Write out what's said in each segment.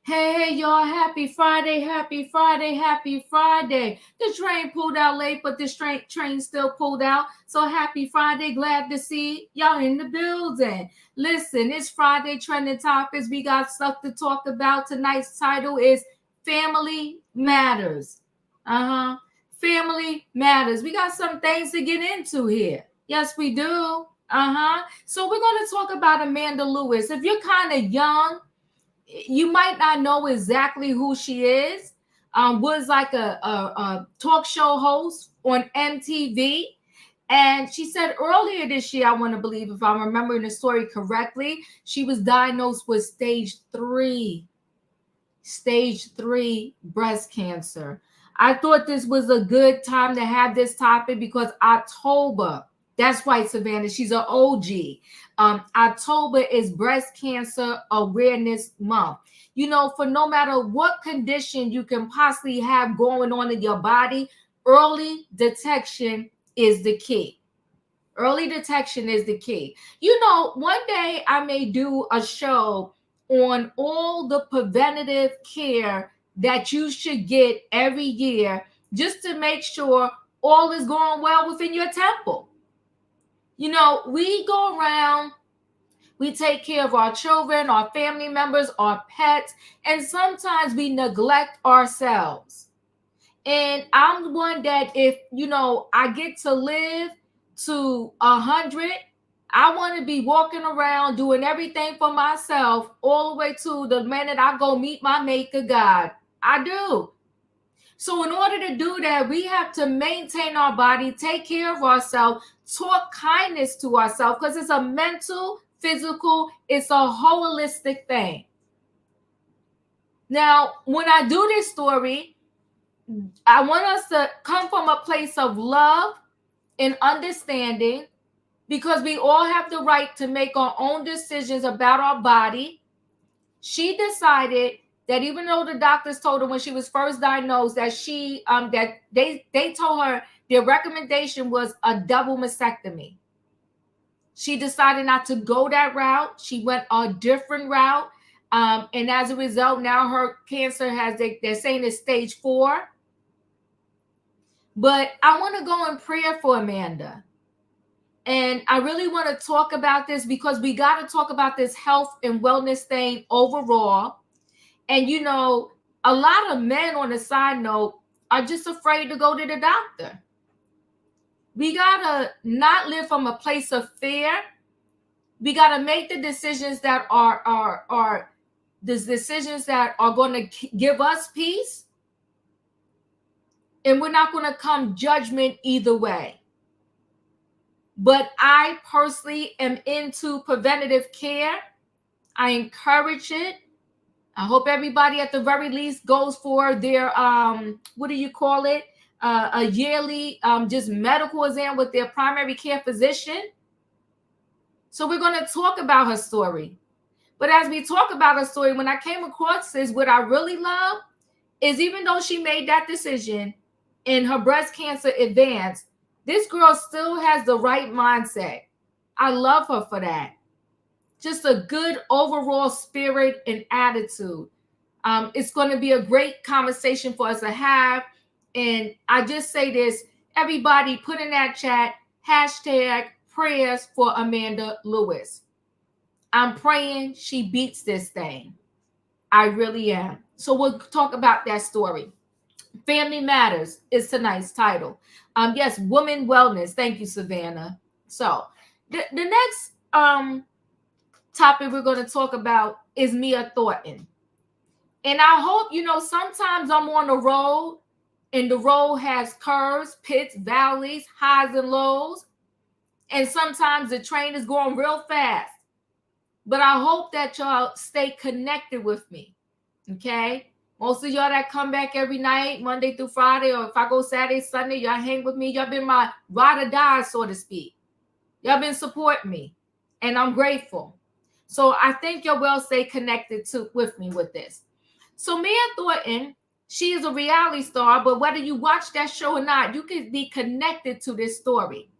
Hey, y'all, happy Friday, happy Friday, happy Friday. The train pulled out late, but the train still pulled out. So happy Friday, glad to see y'all in the building. Listen, it's Friday trending topics. We got stuff to talk about. Tonight's title is Family Matters. Uh-huh. Family Matters. We got some things to get into here. Yes, we do. Uh-huh. So we're going to talk about Ananda Lewis. If you're kind of young, you might not know exactly who she is. Was like a talk show host on MTV. And she said earlier this year, I want to believe, if I'm remembering the story correctly, she was diagnosed with stage 3 breast cancer. I thought this was a good time to have this topic because October, that's right, Savannah, she's an OG. October is Breast Cancer Awareness Month. You know, for no matter what condition you can possibly have going on in your body, early detection is the key. Early detection is the key. You know, one day I may do a show on all the preventative care that you should get every year just to make sure all is going well within your temple. You know, we go around, we take care of our children, our family members, our pets, and sometimes we neglect ourselves. And I'm one that if, I get to live to 100, I want to be walking around doing everything for myself all the way to the minute I go meet my maker God. I do. So in order to do that, we have to maintain our body, take care of ourselves, talk kindness to ourselves because it's a mental, physical, it's a holistic thing. Now, when I do this story, I want us to come from a place of love and understanding because we all have the right to make our own decisions about our body. She decided that even though the doctors told her when she was first diagnosed that they told her their recommendation was a double mastectomy. She decided not to go that route. She went a different route. And as a result, now her cancer they're saying it's stage 4. But I want to go in prayer for Amanda. And I really want to talk about this because we got to talk about this health and wellness thing overall. And, a lot of men, on a side note, are just afraid to go to the doctor. We got to not live from a place of fear. We got to make the decisions that are the decisions that are going to give us peace. And we're not going to come judgment either way. But I personally am into preventative care. I encourage it. I hope everybody at the very least goes for their, what do you call it? A yearly just medical exam with their primary care physician. So we're going to talk about her story. But as we talk about her story, when I came across this, what I really love is even though she made that decision and her breast cancer advanced, this girl still has the right mindset. I love her for that. Just a good overall spirit and attitude. It's going to be a great conversation for us to have. And I just say this, everybody put in that chat, #prayers for Ananda Lewis. I'm praying she beats this thing. I really am. So we'll talk about that story. Family Matters is tonight's title. Yes, woman wellness. Thank you, Savannah. So the next topic we're going to talk about is Mia Thornton. And I hope, sometimes I'm on the road and the road has curves, pits, valleys, highs and lows. And sometimes the train is going real fast. But I hope that y'all stay connected with me. Okay? Most of y'all that come back every night, Monday through Friday, or if I go Saturday, Sunday, y'all hang with me. Y'all been my ride or die, so to speak. Y'all been supporting me. And I'm grateful. So I think y'all will stay connected with me with this. So Mia Thornton, she is a reality star, but whether you watch that show or not, you can be connected to this story.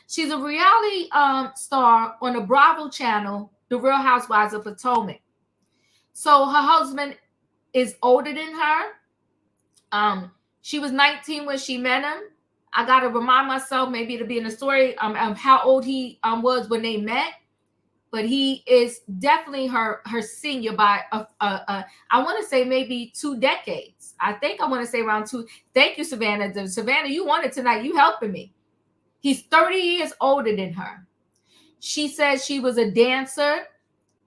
She's a reality star on the Bravo channel, The Real Housewives of Potomac. So her husband is older than her. She was 19 when she met him. I got to remind myself, maybe it'll be in the story, of how old he was when they met. But he is definitely her senior by I want to say maybe 2 decades. I think I want to say around 2. Thank you, Savannah. Savannah, you won it tonight. You helping me. He's 30 years older than her. She says she was a dancer.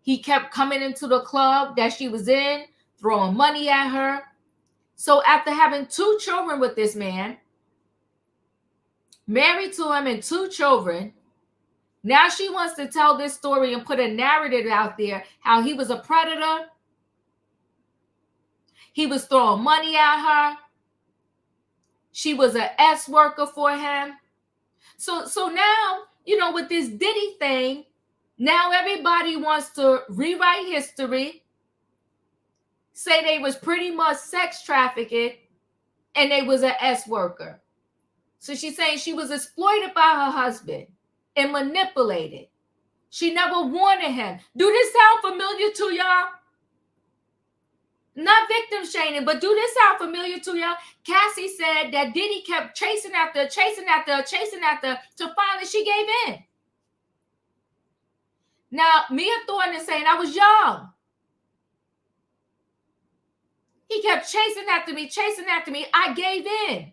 He kept coming into the club that she was in, throwing money at her. So after having 2 children with this man, married to him and 2 children, now she wants to tell this story and put a narrative out there how he was a predator. He was throwing money at her. She was an S worker for him. So now, with this Diddy thing, now everybody wants to rewrite history, say they was pretty much sex trafficked and they was an S worker. So she's saying she was exploited by her husband and manipulated. She never wanted him. Do this sound familiar to y'all? Not victim shaming, but do this sound familiar to y'all? Cassie said that Diddy kept chasing after her, till finally she gave in. Now, Mia Thornton is saying, I was young. He kept chasing after me. I gave in.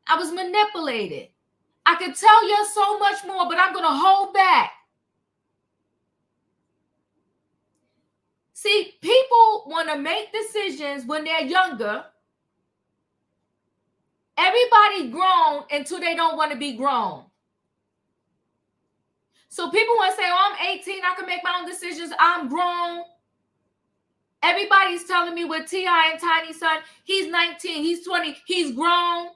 I was manipulated. I could tell you so much more, but I'm going to hold back. See, people want to make decisions when they're younger. Everybody's grown until they don't want to be grown. So people want to say, oh, I'm 18, I can make my own decisions. I'm grown. Everybody's telling me with T.I. and Tiny Son, he's 19, he's 20, he's grown.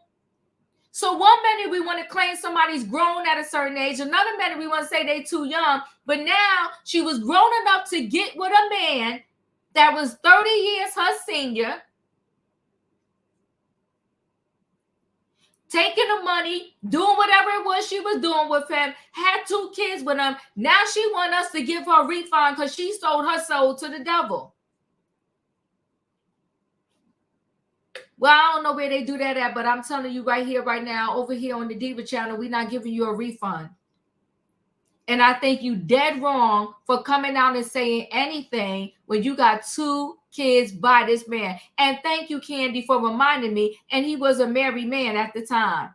So one minute we want to claim somebody's grown at a certain age. Another minute we want to say they're too young. But now she was grown enough to get with a man that was 30 years her senior, taking the money, doing whatever it was she was doing with him, had 2 kids with him. Now she wants us to give her a refund because she sold her soul to the devil. Well, I don't know where they do that at, but I'm telling you right here, right now, over here on the Diva channel, we're not giving you a refund. And I think you dead wrong for coming out and saying anything when you got 2 kids by this man. And thank you, Candy, for reminding me. And he was a married man at the time.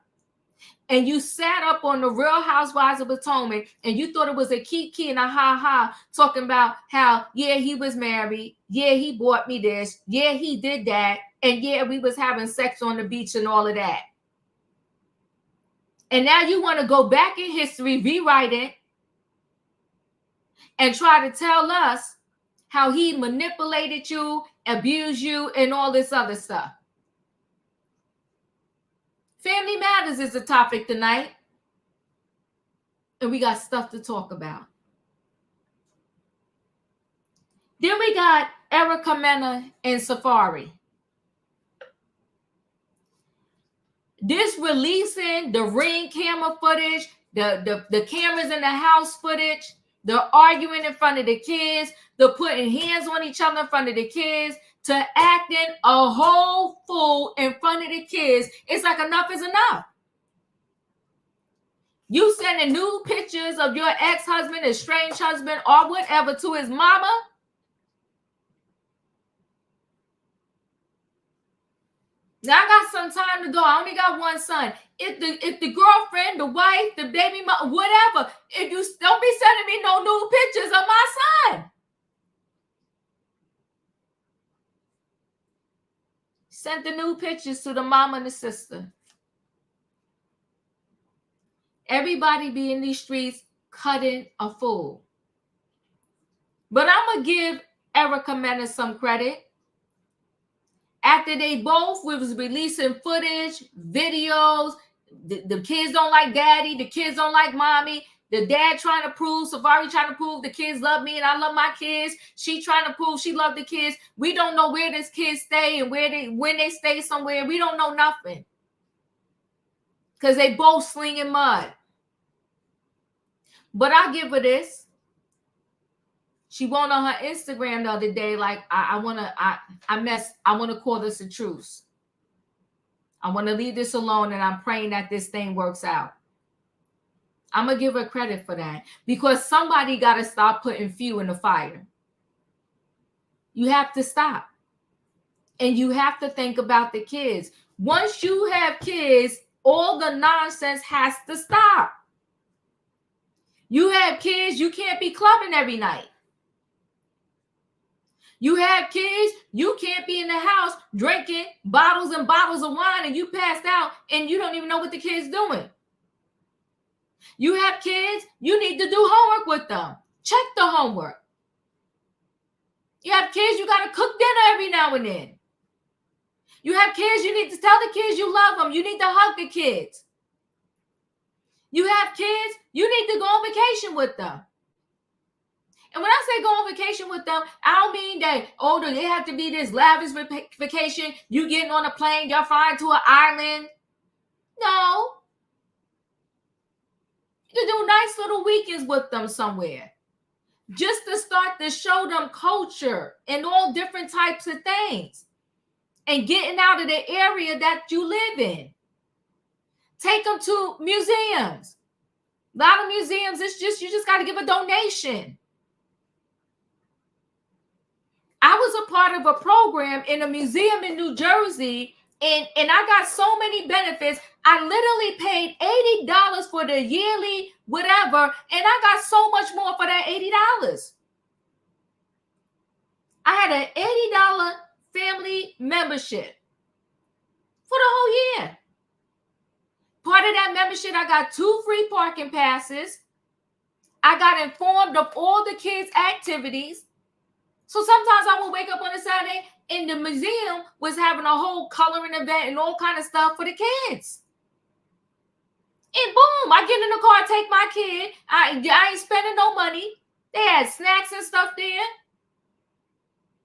And you sat up on the Real Housewives of Potomac and you thought it was a kiki and a ha-ha talking about how, yeah, he was married. Yeah, he bought me this. Yeah, he did that. And yeah, we was having sex on the beach and all of that. And now you want to go back in history, rewrite it, and try to tell us how he manipulated you, abused you, and all this other stuff. Family Matters is the topic tonight. And we got stuff to talk about. Then we got Mena and Safaree. This releasing the Ring camera footage, the cameras in the house footage, the arguing in front of the kids, the putting hands on each other in front of the kids, to acting a whole fool in front of the kids. It's like enough is enough. You sending new pictures of your ex-husband, estranged husband, or whatever to his mama. Now I got some time to go. I only got 1 son. If the girlfriend, the wife, the baby mama, whatever, if you don't be sending me no new pictures of my son. Sent the new pictures to the mama and the sister. Everybody be in these streets cutting a fool. But I'm going to give Mena some credit. After they both was releasing footage, videos, the kids don't like daddy, the kids don't like mommy, the dad trying to prove, Safaree trying to prove the kids love me and I love my kids. She trying to prove she loved the kids. We don't know where this kids stay and when they stay somewhere. We don't know nothing. Because they both slinging mud. But I'll give her this. She wrote on her Instagram the other day, like, I want to call this a truce. I want to leave this alone, and I'm praying that this thing works out. I'm going to give her credit for that, because somebody got to stop putting fuel in the fire. You have to stop. And you have to think about the kids. Once you have kids, all the nonsense has to stop. You have kids, you can't be clubbing every night. You have kids, you can't be in the house drinking bottles and bottles of wine and you passed out and you don't even know what the kid's doing. You have kids, you need to do homework with them. Check the homework. You have kids, you got to cook dinner every now and then. You have kids, you need to tell the kids you love them. You need to hug the kids. You have kids, you need to go on vacation with them. And when I say go on vacation with them, I don't mean that, oh, they have to be this lavish vacation. You getting on a plane, you're flying to an island. No. You can do nice little weekends with them somewhere. Just to start to show them culture and all different types of things. And getting out of the area that you live in. Take them to museums. A lot of museums, it's just, you just got to give a donation. I was a part of a program in a museum in New Jersey, and I got so many benefits. I literally paid $80 for the yearly whatever, and I got so much more for that $80. I had an $80 family membership for the whole year. Part of that membership, I got 2 free parking passes. I got informed of all the kids' activities. So sometimes I would wake up on a Saturday and the museum was having a whole coloring event and all kind of stuff for the kids. And boom, I get in the car, take my kid. I ain't spending no money. They had snacks and stuff there.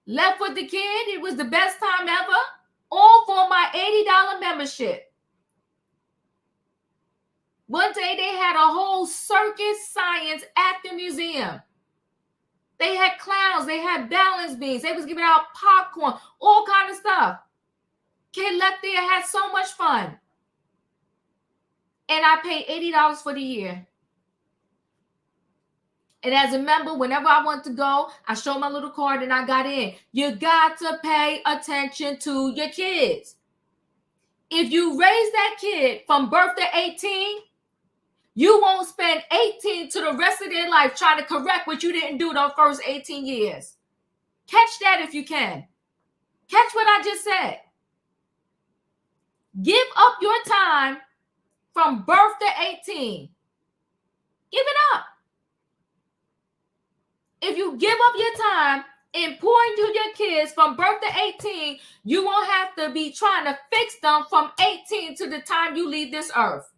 Left with the kid. It was the best time ever. All for my $80 membership. One day they had a whole circus science at the museum. They had clowns. They had balance beams. They was giving out popcorn, all kind of stuff. Kid left there, had so much fun. And I paid $80 for the year. And as a member, whenever I want to go, I showed my little card and I got in. You got to pay attention to your kids. If you raise that kid from birth to 18, you won't spend 18 to the rest of their life trying to correct what you didn't do those first 18 years. Catch that if you can. Catch what I just said. Give up your time from birth to 18. Give it up. If you give up your time and pour into your kids from birth to 18, you won't have to be trying to fix them from 18 to the time you leave this earth.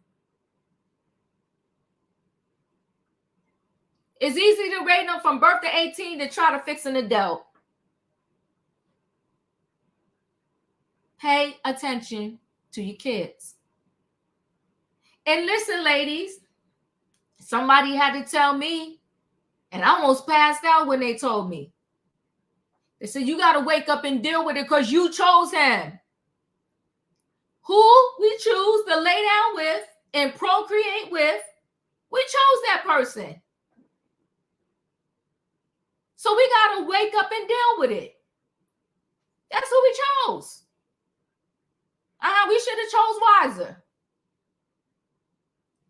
It's easy to raise them from birth to 18 than try to fix an adult. Pay attention to your kids. And listen, ladies, somebody had to tell me, and I almost passed out when they told me. They said, you got to wake up and deal with it because you chose him. Who we choose to lay down with and procreate with, we chose that person. So we got to wake up and deal with it. That's who we chose. We should have chose wiser.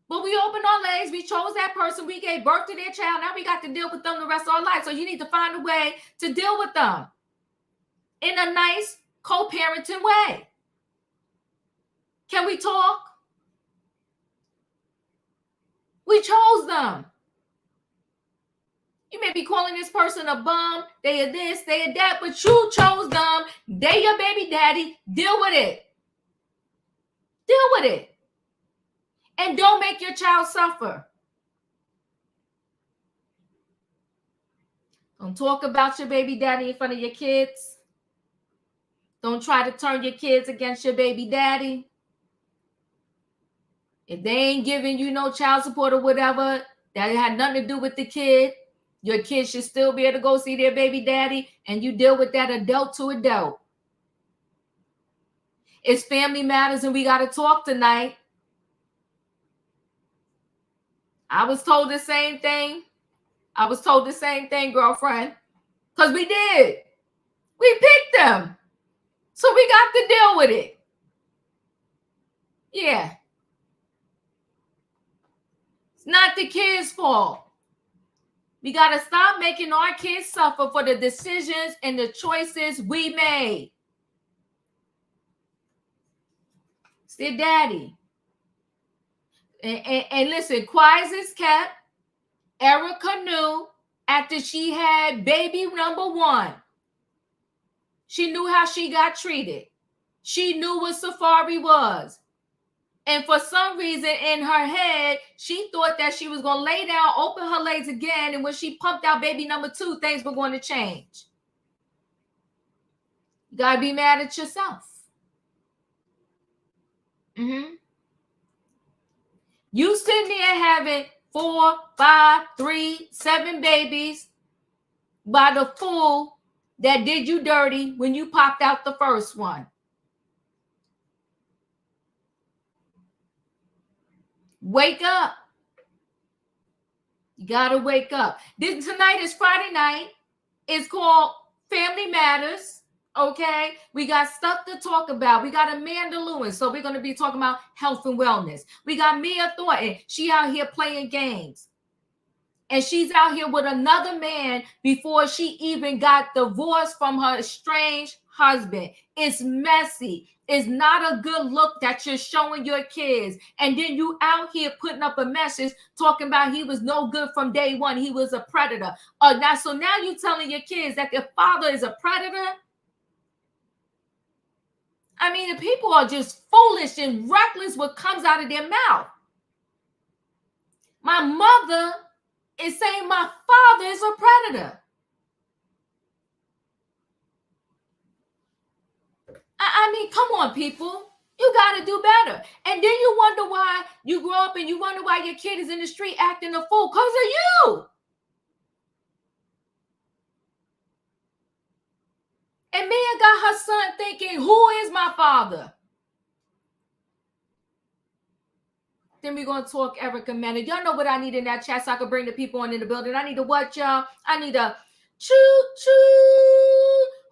But we opened our legs. We chose that person. We gave birth to their child. Now we got to deal with them the rest of our life. So you need to find a way to deal with them in a nice co-parenting way. Can we talk? We chose them. You may be calling this person a bum. They are this, they are that, but you chose them. They your baby daddy. Deal with it. Deal with it. And don't make your child suffer. Don't talk about your baby daddy in front of your kids. Don't try to turn your kids against your baby daddy. If they ain't giving you no child support or whatever, that had nothing to do with the kid. Your kids should still be able to go see their baby daddy, and you deal with that adult to adult. It's family matters, and we got to talk tonight. I was told the same thing. Girlfriend, because we did. We picked them. So we got to deal with it. Yeah. It's not the kids' fault. We got to stop making our kids suffer for the decisions and the choices we made. It's their daddy. And listen, quiet as kept, Erica knew after she had baby number 1. She knew how she got treated. She knew what Safaree was. And for some reason in her head, she thought that she was going to lay down, open her legs again, and when she pumped out baby number 2, things were going to change. You got to be mad at yourself. You sitting there having 4, 5, 3, 7 babies by the fool that did you dirty when you popped out the first one. Wake up. You got to wake up. Tonight is Friday night. It's called Family Matters. Okay. We got stuff to talk about. We got Ananda Lewis. So we're going to be talking about health and wellness. We got Mia Thornton. She out here playing games. And she's out here with another man before she even got divorced from her estranged husband. It's messy. It's not a good look that you're showing your kids. And then you out here putting up a message talking about he was no good from day one. He was a predator. So now you're telling your kids that their father is a predator? I mean, the people are just foolish and reckless what comes out of their mouth. My mother is saying my father is a predator. I mean, come on, people. You got to do better. And then you wonder why you grow up and you wonder why your kid is in the street acting a fool because of you. And Mia got her son thinking, who is my father? Then we're going to talk Erica Mena. Y'all know what I need in that chat so I can bring the people on in the building. I need to what, y'all? I need a choo-choo.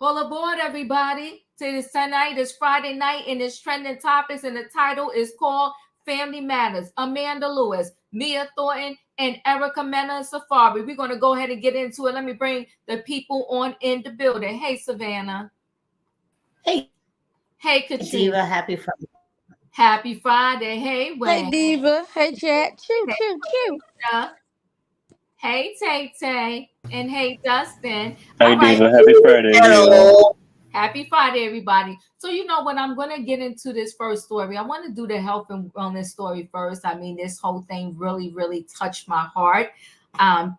All aboard, everybody. Tonight is Friday night, and it's trending topics, and the title is called Family Matters. Ananda Lewis, Mia Thornton, and Erica Mena and Safaree. We're going to go ahead and get into it. Let me bring the people on in the building. Hey, Savannah. Hey. Hey, Katrina. Diva, happy Friday. Happy Friday. Hey, Wayne. Hey, Diva. Hey, Chat. Choo. Hey, Tay. And hey, Dustin. Hey, Diva. Right. Happy Friday. Hello. Happy Friday, everybody. So, you know what? I'm going to get into this first story. I want to do the health and wellness story first. I mean, this whole thing really, really touched my heart,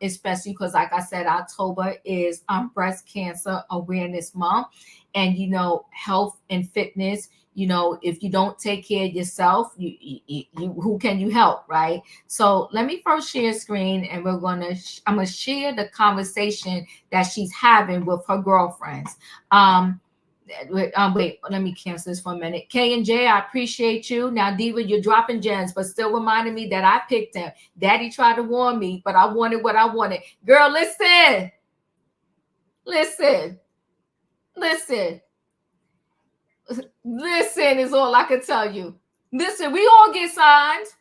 especially because, like I said, October is Breast Cancer Awareness Month. And, you know, health and fitness, you know, if you don't take care of yourself, you who can you help, right? So let me first share screen, and I'm going to share the conversation that she's having with her girlfriends. Wait, let me cancel this for a minute. K and J, I appreciate you. Now, Diva, you're dropping gems, but still reminding me that I picked him. Daddy tried to warn me, but I wanted what I wanted. Girl, listen. Listen is all I can tell you. Listen, we all get signs.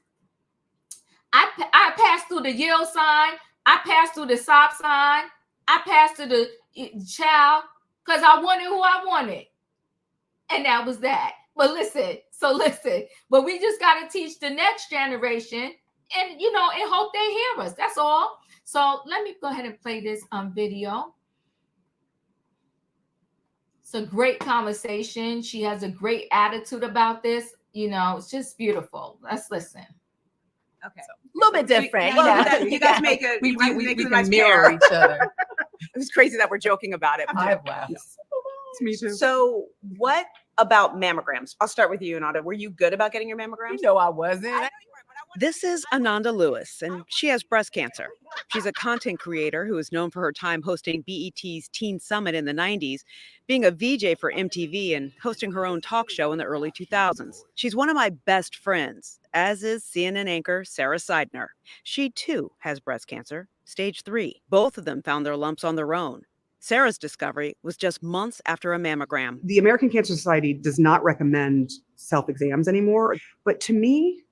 I passed through the yield sign. I passed through the stop sign. I passed through the child because I wanted who I wanted. And that was that. But listen. But we just got to teach the next generation and, you know, and hope they hear us. That's all. So let me go ahead and play this video. It's a great conversation. She has a great attitude about this. You know, it's just beautiful. Let's listen. Okay. A little bit different. You guys make a we nice mirror pair. each other. It was crazy that we're joking about it. I've laughed. It's me too. So what about mammograms? I'll start with you, Ananda. Were you good about getting your mammograms? You know I wasn't. I know you weren't, but I This is Ananda Lewis, and she has breast cancer. She's a content creator who is known for her time hosting BET's Teen Summit in the 90s, being a VJ for MTV, and hosting her own talk show in the early 2000s. She's one of my best friends, as is CNN anchor Sarah Seidner. She, too, has breast cancer, stage 3. Both of them found their lumps on their own. Sarah's discovery was just months after a mammogram. The American Cancer Society does not recommend self-exams anymore, but to me,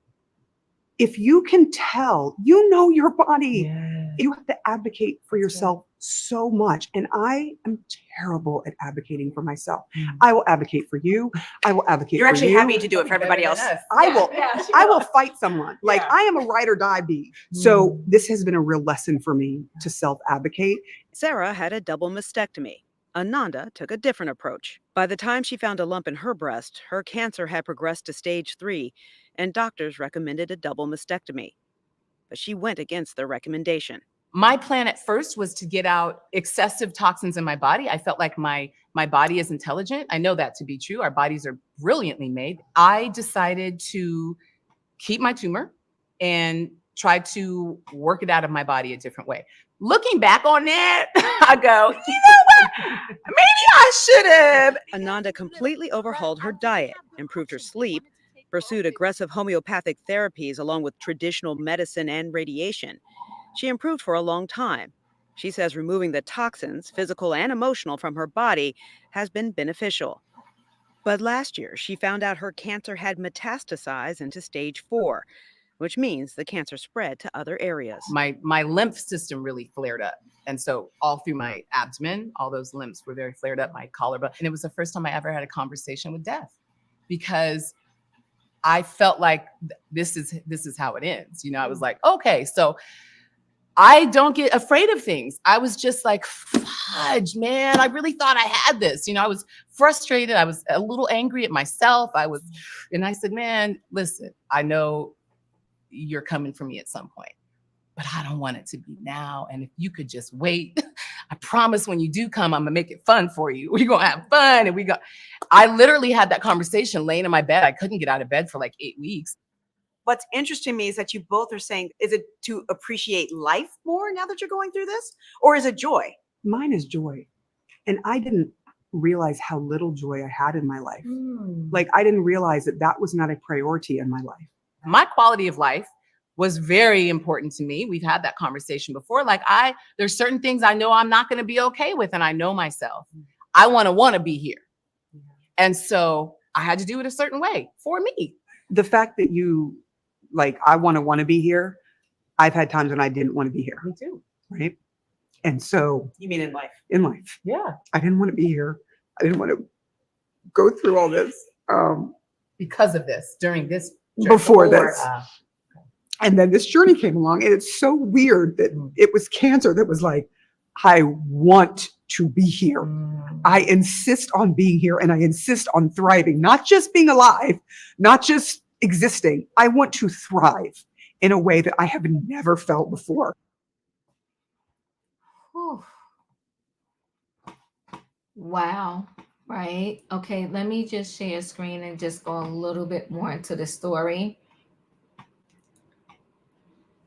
if you can tell, you know your body, you have to advocate for yourself so much. And I am terrible at advocating for myself. I will advocate for you. I will advocate You're for actually you. happy to do it for everybody else. I will fight someone. Like I am a ride or die bee. So this has been a real lesson for me to self-advocate. Sarah had a double mastectomy. Ananda took a different approach. By the time she found a lump in her breast, her cancer had progressed to stage 3, and doctors recommended a double mastectomy. But she went against their recommendation. My plan at first was to get out excessive toxins in my body. I felt like my body is intelligent. I know that to be true. Our bodies are brilliantly made. I decided to keep my tumor and try to work it out of my body a different way. Looking back on that, I go, you know what? Maybe I should have. Ananda completely overhauled her diet, improved her sleep, pursued aggressive homeopathic therapies along with traditional medicine and radiation. She improved for a long time. She says removing the toxins, physical and emotional, from her body has been beneficial. But last year, she found out her cancer had metastasized into stage 4, which means the cancer spread to other areas. My lymph system really flared up. And so all through my abdomen, all those lymphs were very flared up, my collarbone. And it was the first time I ever had a conversation with death, because I felt like this is how it ends. You know, I was like, okay, so I don't get afraid of things. I was just like, fudge, man, I really thought I had this. You know, I was frustrated. I was a little angry at myself. And I said, man, listen, I know you're coming for me at some point, but I don't want it to be now. And if you could just wait, I promise when you do come, I'm gonna make it fun for you. We're gonna have fun. And I literally had that conversation laying in my bed. I couldn't get out of bed for like 8 weeks. What's interesting to me is that you both are saying, is it to appreciate life more now that you're going through this? Or is it joy? Mine is joy. And I didn't realize how little joy I had in my life. Like I didn't realize that was not a priority in my life. My quality of life was very important to me. We've had that conversation before. Like there's certain things I know I'm not going to be okay with, and I know myself. I want to be here. And so I had to do it a certain way for me. The fact that you I want to be here. I've had times when I didn't want to be here. Me too. Right. And so You mean in life? in life, Yeah. I didn't want to be here. I didn't want to go through all this. Because of this, during this. Before this. And then this journey came along, and it's so weird that it was cancer that was like, I want to be here. I insist on being here, and I insist on thriving, not just being alive, not just existing. I want to thrive in a way that I have never felt before. Whew. Wow. Right. Okay. Let me just share screen and just go a little bit more into the story.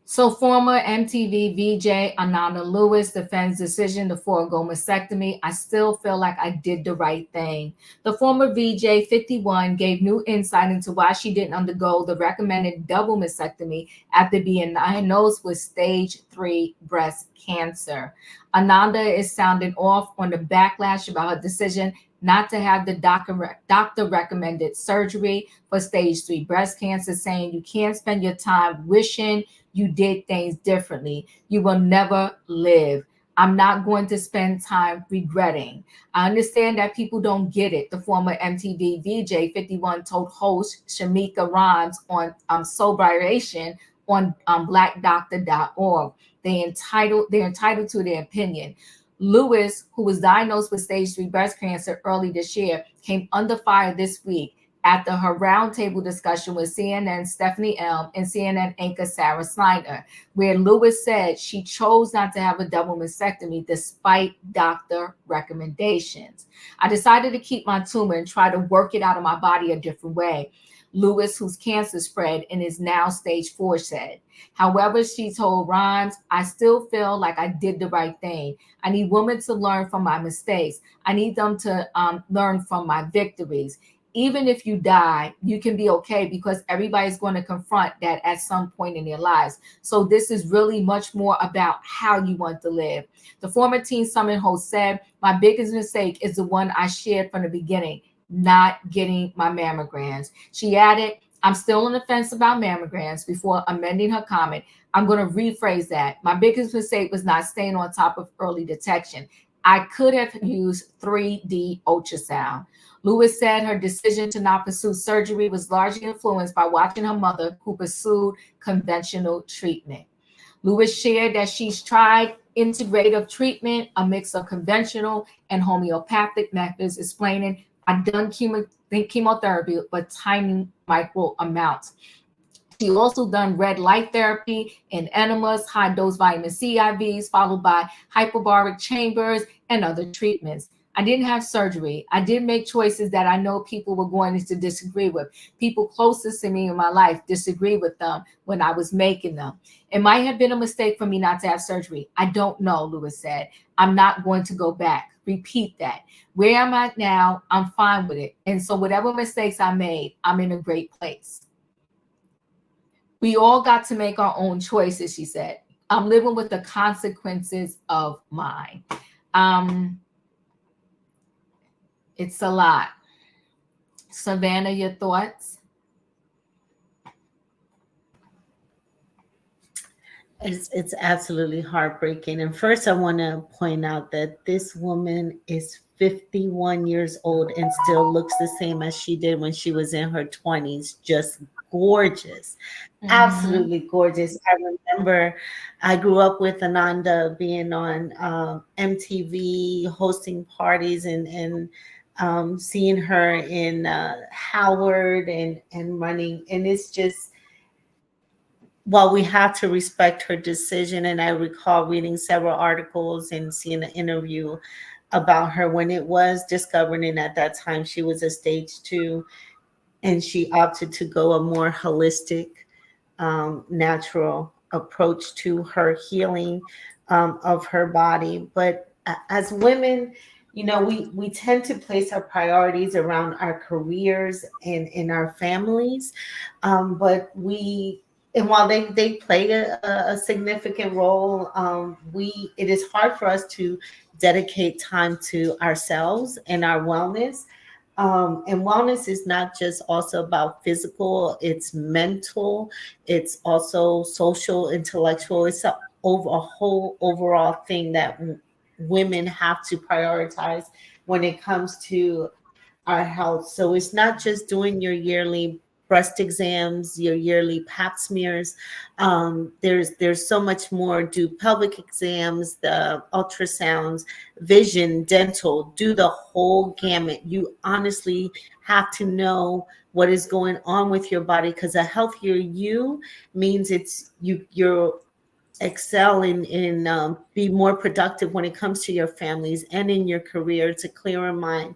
So former MTV VJ Ananda Lewis defends decision to forego mastectomy. I still feel like I did the right thing. The former VJ, 51, gave new insight into why she didn't undergo the recommended double mastectomy after being diagnosed with stage 3 breast cancer. Ananda is sounding off on the backlash about her decision not to have the doctor recommended surgery for stage 3 breast cancer, saying you can't spend your time wishing you did things differently. You will never live. I'm not going to spend time regretting. I understand that people don't get it. The former MTV VJ 51 told host Shamika Rhimes on Sobriation on blackdoctor.org. They're entitled to their opinion. Lewis, who was diagnosed with stage 3 breast cancer early this year, came under fire this week after her roundtable discussion with CNN Stephanie Elm and CNN anchor Sarah Snyder, where Lewis said she chose not to have a double mastectomy despite doctor recommendations. I decided to keep my tumor and try to work it out of my body a different way. Lewis, whose cancer spread and is now stage 4, said. However, she told Rhymes, I still feel like I did the right thing. I need women to learn from my mistakes. I need them to learn from my victories. Even if you die, you can be okay because everybody's going to confront that at some point in their lives. So this is really much more about how you want to live. The former Teen Summit host said, my biggest mistake is the one I shared from the beginning, not getting my mammograms. She added, I'm still on the fence about mammograms. Before amending her comment, I'm going to rephrase that. My biggest mistake was not staying on top of early detection. I could have used 3D ultrasound. Lewis said her decision to not pursue surgery was largely influenced by watching her mother, who pursued conventional treatment. Lewis shared that she's tried integrative treatment, a mix of conventional and homeopathic methods, explaining, I've done chemotherapy, but tiny micro amounts. She also done red light therapy and enemas, high dose vitamin C IVs, followed by hyperbaric chambers and other treatments. I didn't have surgery. I did make choices that I know people were going to disagree with. People closest to me in my life disagreed with them when I was making them. It might have been a mistake for me not to have surgery. I don't know, Lewis said. I'm not going to go back. Repeat that. Where I'm at now, I'm fine with it. And so whatever mistakes I made, I'm in a great place. We all got to make our own choices, she said. I'm living with the consequences of mine. It's a lot. Savannah, your thoughts? It's absolutely heartbreaking. And first, I want to point out that this woman is 51 years old and still looks the same as she did when she was in her 20s. Just gorgeous. Absolutely gorgeous. I remember I grew up with Ananda being on MTV, hosting parties and seeing her in Howard and running. And it's just, while we have to respect her decision, and I recall reading several articles and seeing an interview about her when it was discovered, and at that time she was a stage 2, and she opted to go a more holistic, natural approach to her healing of her body. But as women, you know, we tend to place our priorities around our careers and in our families, but and while they play a significant role, it is hard for us to dedicate time to ourselves and our wellness. And wellness is not just also about physical, it's mental, it's also social, intellectual. It's a whole overall thing that women have to prioritize when it comes to our health. So it's not just doing your yearly breast exams, your yearly pap smears. There's so much more. Do pelvic exams, the ultrasounds, vision, dental, do the whole gamut. You honestly have to know what is going on with your body, because a healthier you means you're excel in be more productive when it comes to your families and in your career. It's a clearer mind.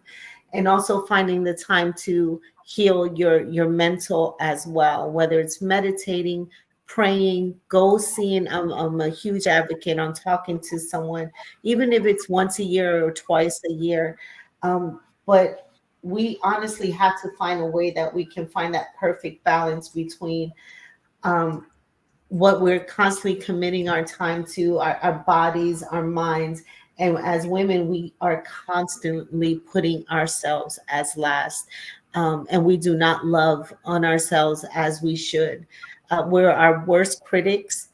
And also finding the time to heal your mental as well, whether it's meditating, praying, go seeing. I'm a huge advocate on talking to someone, even if it's once a year or twice a year. But we honestly have to find a way that we can find that perfect balance between what we're constantly committing our time to, our bodies, our minds. And as women, we are constantly putting ourselves as last. And we do not love on ourselves as we should. We're our worst critics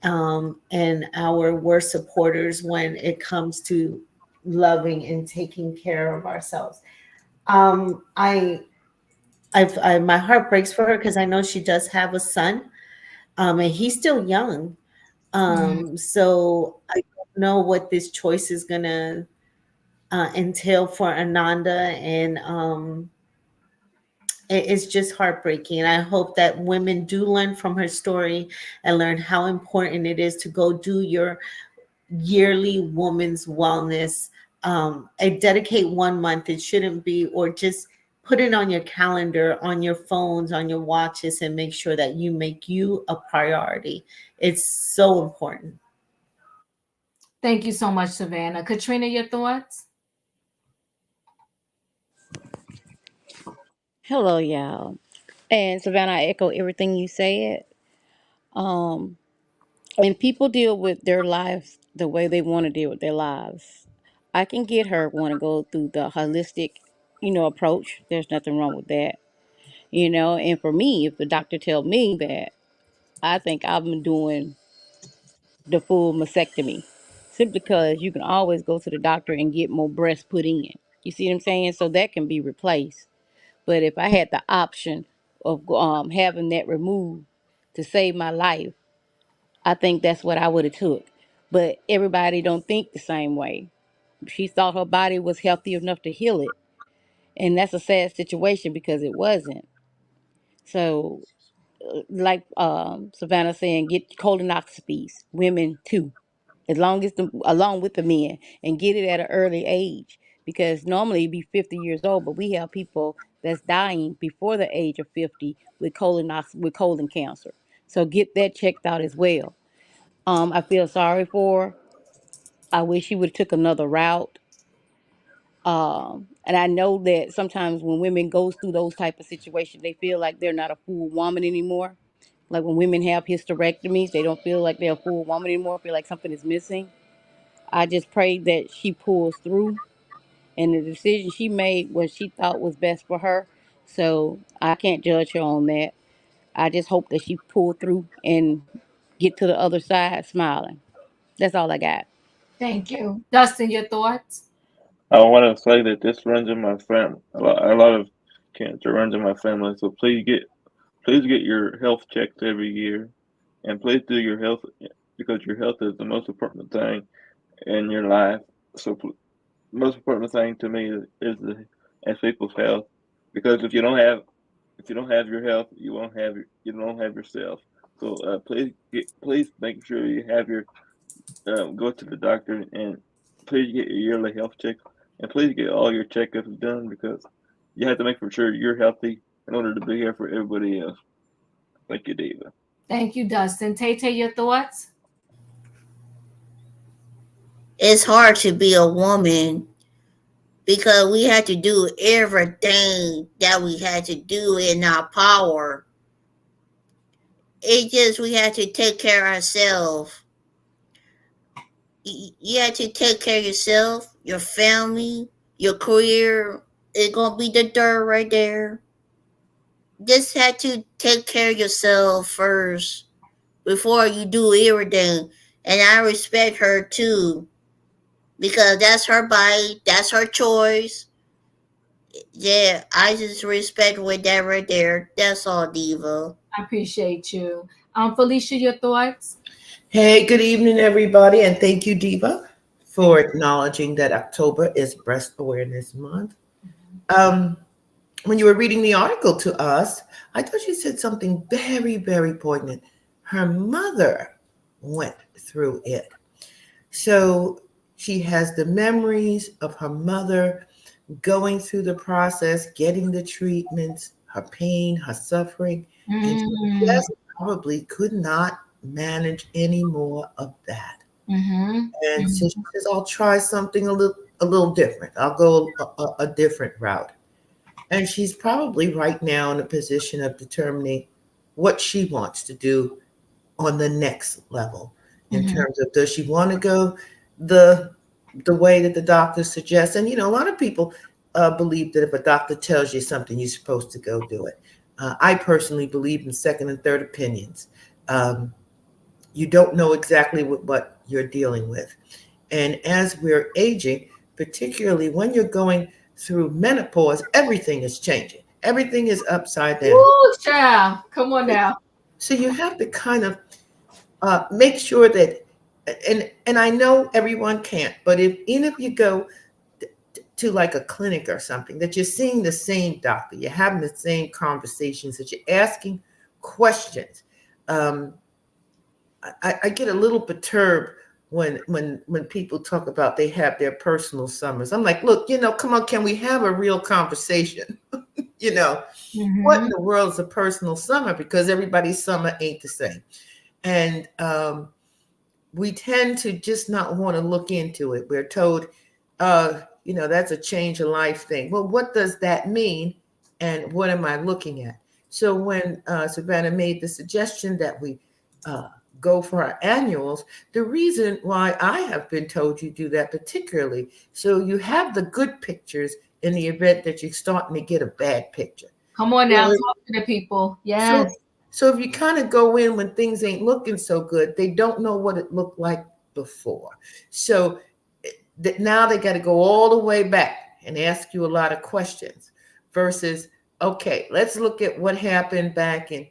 and our worst supporters when it comes to loving and taking care of ourselves. My heart breaks for her because I know she does have a son, and he's still young. So I don't know what this choice is gonna entail for Ananda, and it's just heartbreaking. And I hope that women do learn from her story and learn how important it is to go do your yearly woman's wellness. And dedicate 1 month. It shouldn't be, or just put it on your calendar, on your phones, on your watches, and make sure that you make you a priority. It's so important. Thank you so much, Savannah. Katrina, your thoughts? Hello, y'all. And Savannah, I echo everything you said. Um, and people deal with their lives the way they want to deal with their lives. I can get her want to go through the holistic, approach. There's nothing wrong with that, And for me, if the doctor tell me that, I think I'm doing the full mastectomy, simply because you can always go to the doctor and get more breasts put in. You see what I'm saying? So that can be replaced. But if I had the option of having that removed to save my life, I think that's what I would have took. But everybody don't think the same way. She thought her body was healthy enough to heal it, and that's a sad situation because it wasn't. So, like Savannah saying, get colonoscopies, women too, along with the men, and get it at an early age, because normally it'd be 50 years old, but we have people that's dying before the age of 50 with colon cancer. So get that checked out as well. I feel sorry for her. I wish she would have took another route. And I know that sometimes when women goes through those type of situations, they feel like they're not a full woman anymore. Like when women have hysterectomies, they don't feel like they're a full woman anymore. Feel like something is missing. I just pray that she pulls through, and the decision she made was she thought was best for her. So I can't judge her on that. I just hope that she pulled through and get to the other side smiling. That's all I got. Thank you. Dustin, your thoughts? I want to say that this runs in my family. A lot of cancer runs in my family. So please get your health checks every year, and please do your health because your health is the most important thing in your life. So most important thing to me is people's health, because if you don't have your health, you don't have yourself. So please make sure you have your go to the doctor, and please get your yearly health check, and please get all your checkups done, because you have to make for sure you're healthy in order to be here for everybody else. Thank you, Diva. Thank you, Dustin. Tay Tay, your thoughts? It's hard to be a woman because we had to do everything that we had to do in our power. It just we had to take care of ourselves. You had to take care of yourself, your family, your career. It's gonna be the dirt right there. Just had to take care of yourself first before you do everything. And I respect her too, because that's her body, that's her choice. Yeah, I just respect with that right there. That's all, Diva. I appreciate you. Felicia, your thoughts? Hey, good evening, everybody, and thank you, Diva, for acknowledging that October is Breast Awareness Month. When you were reading the article to us, I thought you said something very, very poignant. Her mother went through it. So she has the memories of her mother going through the process, getting the treatments, her pain, her suffering, and she just probably could not manage any more of that. And so she says, I'll try something a little different. I'll go a different route. And she's probably right now in a position of determining what she wants to do on the next level in terms of, does she want to go the way that the doctor suggests? And, a lot of people believe that if a doctor tells you something, you're supposed to go do it. I personally believe in second and third opinions. You don't know exactly what you're dealing with. And as we're aging, particularly when you're going through menopause, everything is changing. Everything is upside down. Ooh, child. Come on now. So you have to kind of make sure that, and I know everyone can't, but even if you go to like a clinic or something, that you're seeing the same doctor, you're having the same conversations, that you're asking questions. I get a little perturbed when people talk about they have their personal summers. I'm like, look, come on, can we have a real conversation? you know, what in the world is a personal summer? Because everybody's summer ain't the same. And we tend to just not want to look into it. We're told, that's a change of life thing. Well, what does that mean? And what am I looking at? So when Savannah made the suggestion that we go for our annuals, the reason why I have been told you do that particularly, so you have the good pictures in the event that you're starting to get a bad picture. Come on now, talk to the people. Yes. So if you kind of go in when things ain't looking so good, they don't know what it looked like before. So now they got to go all the way back and ask you a lot of questions versus, okay, let's look at what happened back in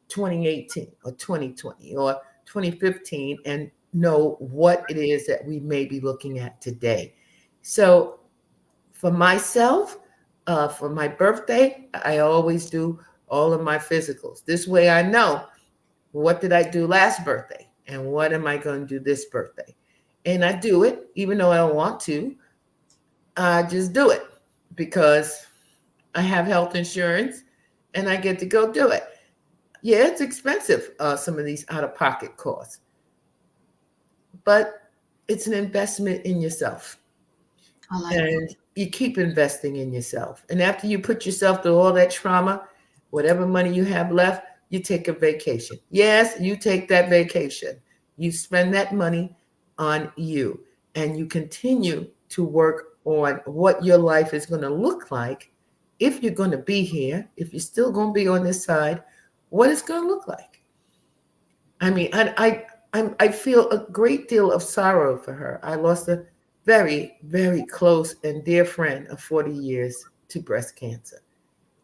2018 or 2020 or 2015 and know what it is that we may be looking at today. So for myself, for my birthday, I always do all of my physicals. This way I know what did I do last birthday and what am I going to do this birthday. And I do it, even though I don't want to. I just do it because I have health insurance and I get to go do it. Yeah, it's expensive, some of these out-of-pocket costs. But it's an investment in yourself. And you keep investing in yourself. And after you put yourself through all that trauma, whatever money you have left, you take a vacation. Yes, you take that vacation. You spend that money on you. And you continue to work on what your life is going to look like if you're going to be here, if you're still going to be on this side, what it's going to look like. I mean, I feel a great deal of sorrow for her. I lost a very, very close and dear friend of 40 years to breast cancer.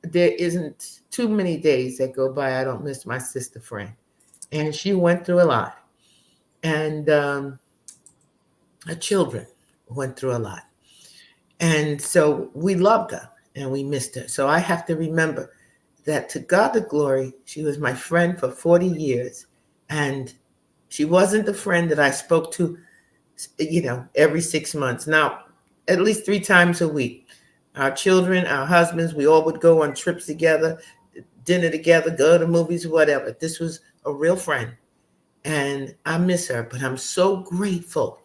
There isn't too many days that go by I don't miss my sister friend. And she went through a lot. And her children went through a lot. And so we loved her and we missed her. So I have to remember that to God the glory, she was my friend for 40 years. And she wasn't the friend that I spoke to, every 6 months. Now, at least 3 times a week. Our children, our husbands, we all would go on trips together, dinner together, go to movies, whatever. This was a real friend. And I miss her, but I'm so grateful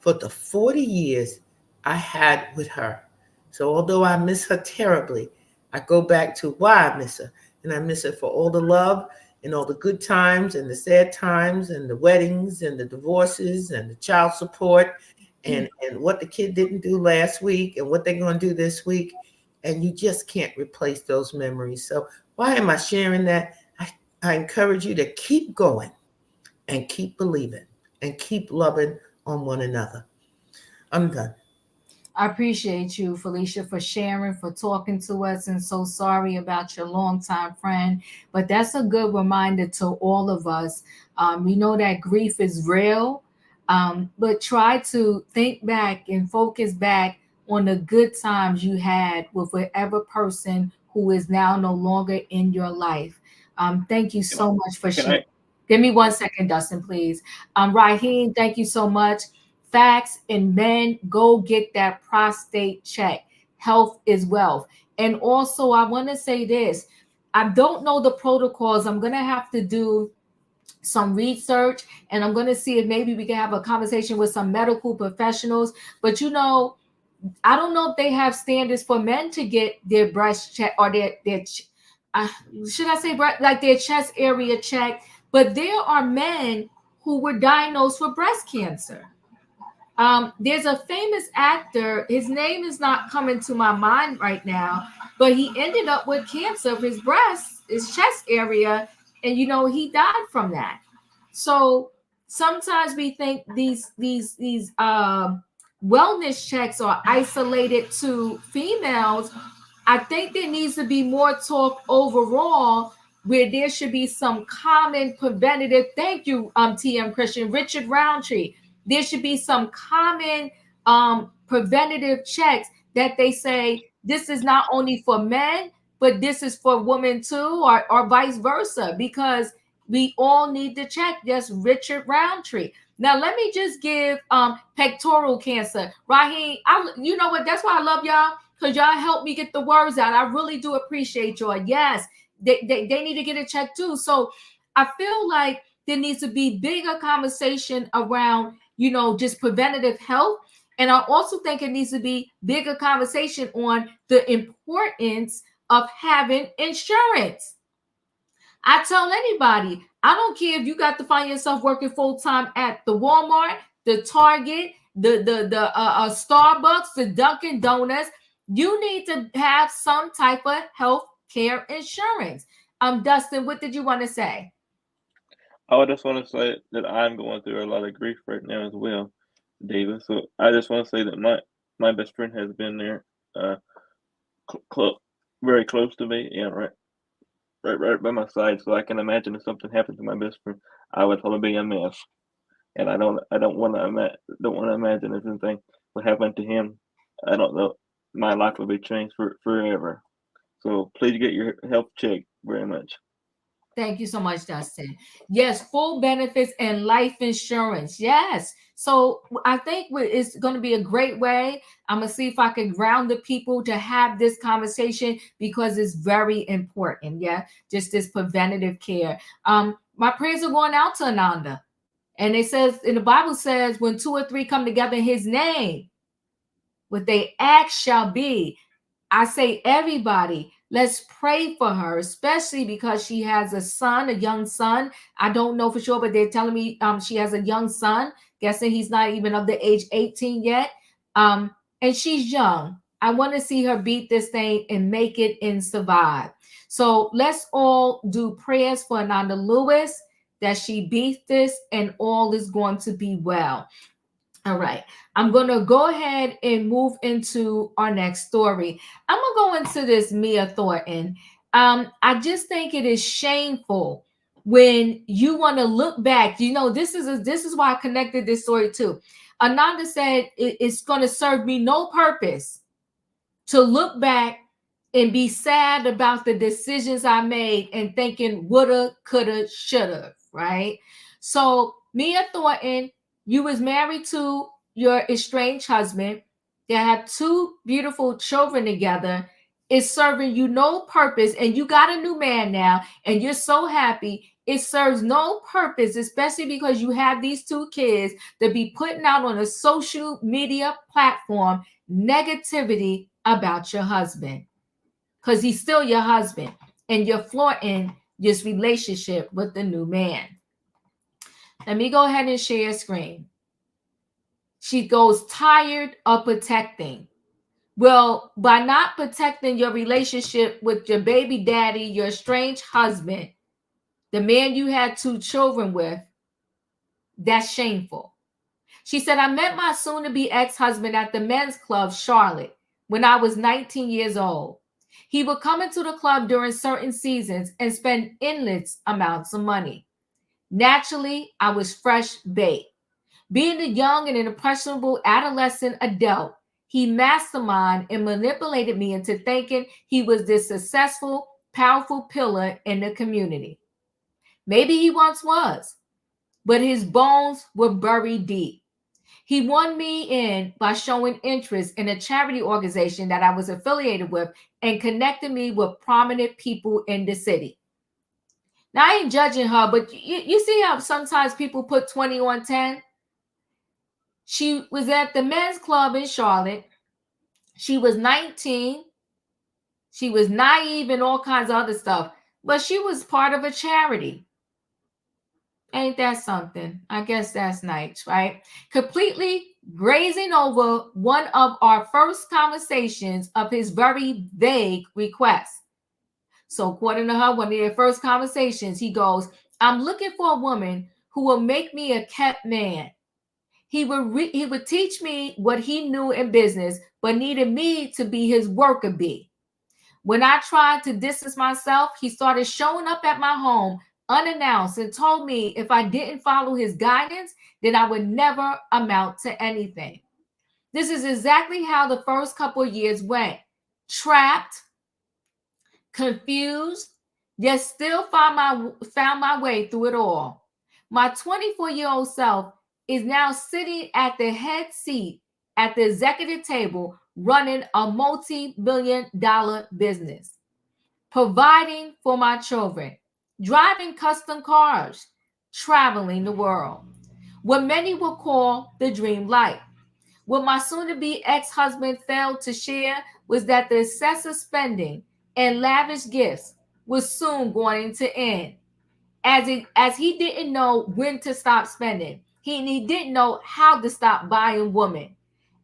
for the 40 years I had with her. So although I miss her terribly, I go back to why I miss her. And I miss her for all the love and all the good times and the sad times and the weddings and the divorces and the child support and what the kid didn't do last week and what they're going to do this week. And you just can't replace those memories. So why am I sharing that? I encourage you to keep going and keep believing and keep loving on one another. I'm done. I appreciate you, Felicia, for sharing, for talking to us, and so sorry about your longtime friend. But that's a good reminder to all of us. We know that grief is real, but try to think back and focus back on the good times you had with whatever person who is now no longer in your life. Thank you so much for sharing. Give me 1 second, Dustin, please. Raheem, thank you so much. Facts, and men, go get that prostate check. Health is wealth. And also, I want to say this. I don't know the protocols. I'm going to have to do some research, and I'm going to see if maybe we can have a conversation with some medical professionals. But I don't know if they have standards for men to get their breast check or their should I say like their chest area checked. But there are men who were diagnosed with breast cancer. There's a famous actor, his name is not coming to my mind right now, but he ended up with cancer of his breast, his chest area, and he died from that. So sometimes we think these wellness checks are isolated to females. I think there needs to be more talk overall where there should be some common preventative. Thank you, TM Christian, Richard Roundtree. There should be some common preventative checks that they say this is not only for men, but this is for women too, or vice versa. Because we all need to check. That's Richard Roundtree. Now let me just give pectoral cancer. Raheem, you know what? That's why I love y'all, because y'all help me get the words out. I really do appreciate y'all. Yes, they need to get a check too. So I feel like there needs to be bigger conversation around, you know, just preventative health. And I also think it needs to be bigger conversation on the importance of having insurance. I tell anybody, I don't care if you got to find yourself working full time at the Walmart, the Target, the Starbucks, the Dunkin' Donuts. You need to have some type of health care insurance. Dustin, what did you want to say? I would just want to say that I'm going through a lot of grief right now as well, David. So I just want to say that my best friend has been there, very close to me, and right by my side. So I can imagine if something happened to my best friend, I would probably be a mess. And I don't want to imagine if anything would happen to him. I don't know. My life will be changed forever. So please get your health checked very much. Thank you so much, Dustin. Yes, full benefits and life insurance. Yes. So I think it's going to be a great way. I'm going to see if I can ground the people to have this conversation, because it's very important. Yeah. Just this preventative care. My prayers are going out to Ananda. And it says, in the Bible says, when two or three come together in his name, what they ask shall be. I say, everybody, let's pray for her, especially because she has a son, a young son. I don't know for sure, but they're telling me she has a young son, guessing he's not even of the age 18 yet. And she's young. I want to see her beat this thing and make it and survive. So let's all do prayers for Ananda Lewis, that she beats this and all is going to be well. All right, I'm going to go ahead and move into our next story. I'm going to go into this Mia Thornton. I just think it is shameful when you want to look back. You know, this is why I connected this story too. Ananda said it's going to serve me no purpose to look back and be sad about the decisions I made and thinking woulda, coulda, shoulda, right? So Mia Thornton, you was married to your estranged husband. They have two beautiful children together. It's serving you no purpose, and you got a new man now, and you're so happy. It serves no purpose, especially because you have these two kids, to be putting out on a social media platform negativity about your husband, because he's still your husband, and you're flaunting this relationship with the new man. Let me go ahead and share screen. She goes, tired of protecting. Well, by not protecting your relationship with your baby daddy, your estranged husband, the man you had two children with, that's shameful. She said, I met my soon-to-be ex-husband at the men's club, Charlotte, when I was 19 years old. He would come into the club during certain seasons and spend endless amounts of money. Naturally, I was fresh bait. Being a young and an impressionable adolescent adult, he masterminded and manipulated me into thinking he was this successful, powerful pillar in the community. Maybe he once was, but his bones were buried deep. He won me in by showing interest in a charity organization that I was affiliated with and connected me with prominent people in the city. Now, I ain't judging her, but you see how sometimes people put 20 on 10? She was at the men's club in Charlotte. She was 19. She was naive and all kinds of other stuff, but she was part of a charity. Ain't that something? I guess that's nice, right? Completely grazing over one of our first conversations of his very vague request. So according to her, one of their first conversations, he goes, I'm looking for a woman who will make me a kept man. He would teach me what he knew in business, but needed me to be his worker bee. When I tried to distance myself, he started showing up at my home unannounced and told me if I didn't follow his guidance, then I would never amount to anything. This is exactly how the first couple of years went. Trapped, confused, yet still found my way through it all. My 24-year-old self is now sitting at the head seat at the executive table running a multi-million-dollar business, providing for my children, driving custom cars, traveling the world. What many will call the dream life. What my soon to be ex husband failed to share was that the excessive spending and lavish gifts was soon going to end, as he didn't know when to stop spending. He didn't know how to stop buying women.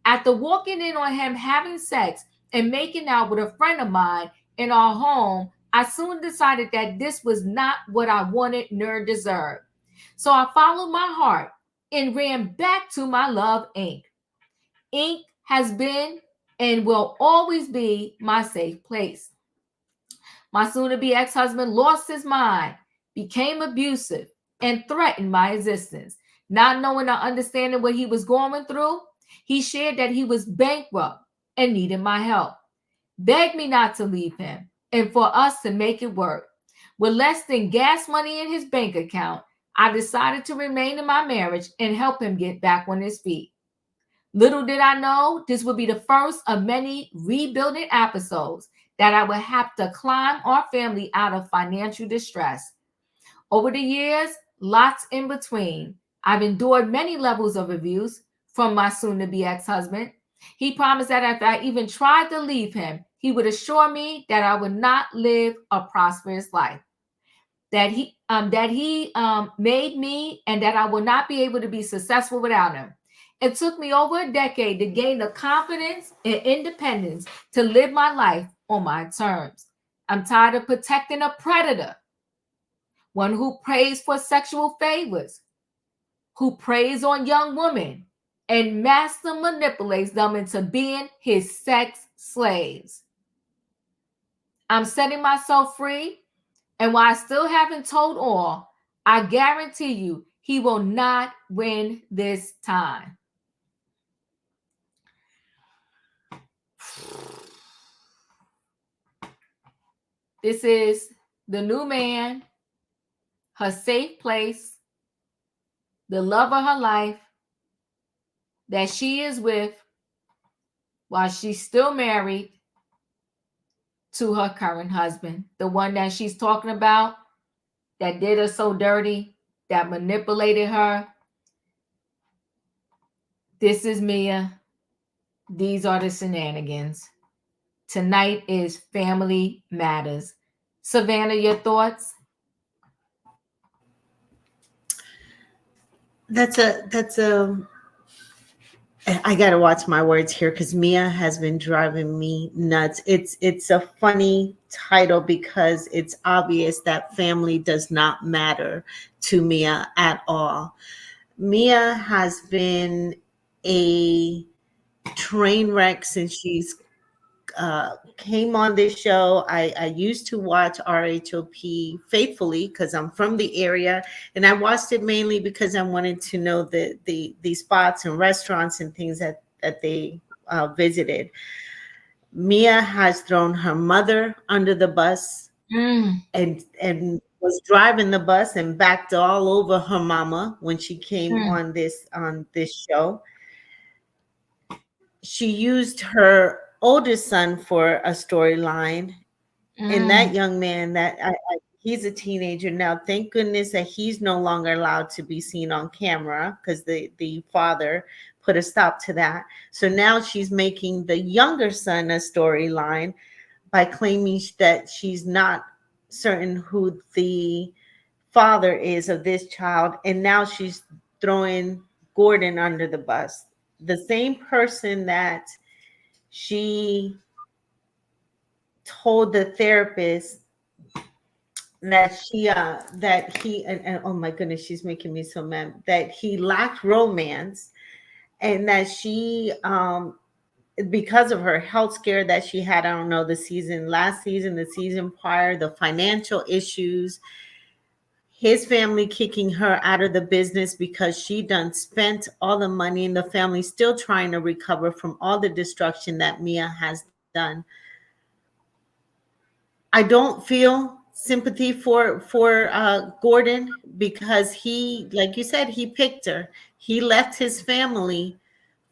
After walking in on him having sex and making out with a friend of mine in our home, I soon decided that this was not what I wanted nor deserved. So I followed my heart and ran back to my love, Inc. Inc. has been and will always be my safe place. My soon to be ex husband lost his mind, became abusive, and threatened my existence. Not knowing or understanding what he was going through, he shared that he was bankrupt and needed my help, begged me not to leave him, and for us to make it work. With less than gas money in his bank account, I decided to remain in my marriage and help him get back on his feet. Little did I know this would be the first of many rebuilding episodes that I would have to climb our family out of financial distress. Over the years, lots in between, I've endured many levels of abuse from my soon to be ex husband. He promised that if I even tried to leave him, he would assure me that I would not live a prosperous life, that he made me, and that I will not be able to be successful without him. It took me over a decade to gain the confidence and independence to live my life on my terms. I'm tired of protecting a predator, one who prays for sexual favors, who preys on young women and master manipulates them into being his sex slaves. I'm setting myself free, and while I still haven't told all, I guarantee you he will not win this time. This is the new man, her safe place, the love of her life that she is with while she's still married to her current husband, the one that she's talking about that did her so dirty, that manipulated her. This is Mia. These are the shenanigans. Tonight is Family Matters. Savannah, your thoughts? That's a I gotta watch my words here because Mia has been driving me nuts. It's a funny title because it's obvious that family does not matter to Mia at all. Mia has been a train wreck since she's came on this show. I used to watch RHOP faithfully because I'm from the area, and I watched it mainly because I wanted to know the spots and restaurants and things that they visited. Mia has thrown her mother under the bus and was driving the bus and backed all over her mama when she came on this show. She used her oldest son for a storyline, and that young man he's a teenager now. Thank goodness that he's no longer allowed to be seen on camera because the father put a stop to that. So now she's making the younger son a storyline by claiming that she's not certain who the father is of this child, and now she's throwing Gordon under the bus, the same person that she told the therapist that he and oh my goodness, she's making me so mad, that he lacked romance, and that she because of her health scare that she had, I don't know, the last season, the season prior, the financial issues, his family kicking her out of the business because she done spent all the money, and the family still trying to recover from all the destruction that Mia has done. I don't feel sympathy for Gordon, because he, like you said, he picked her. He left his family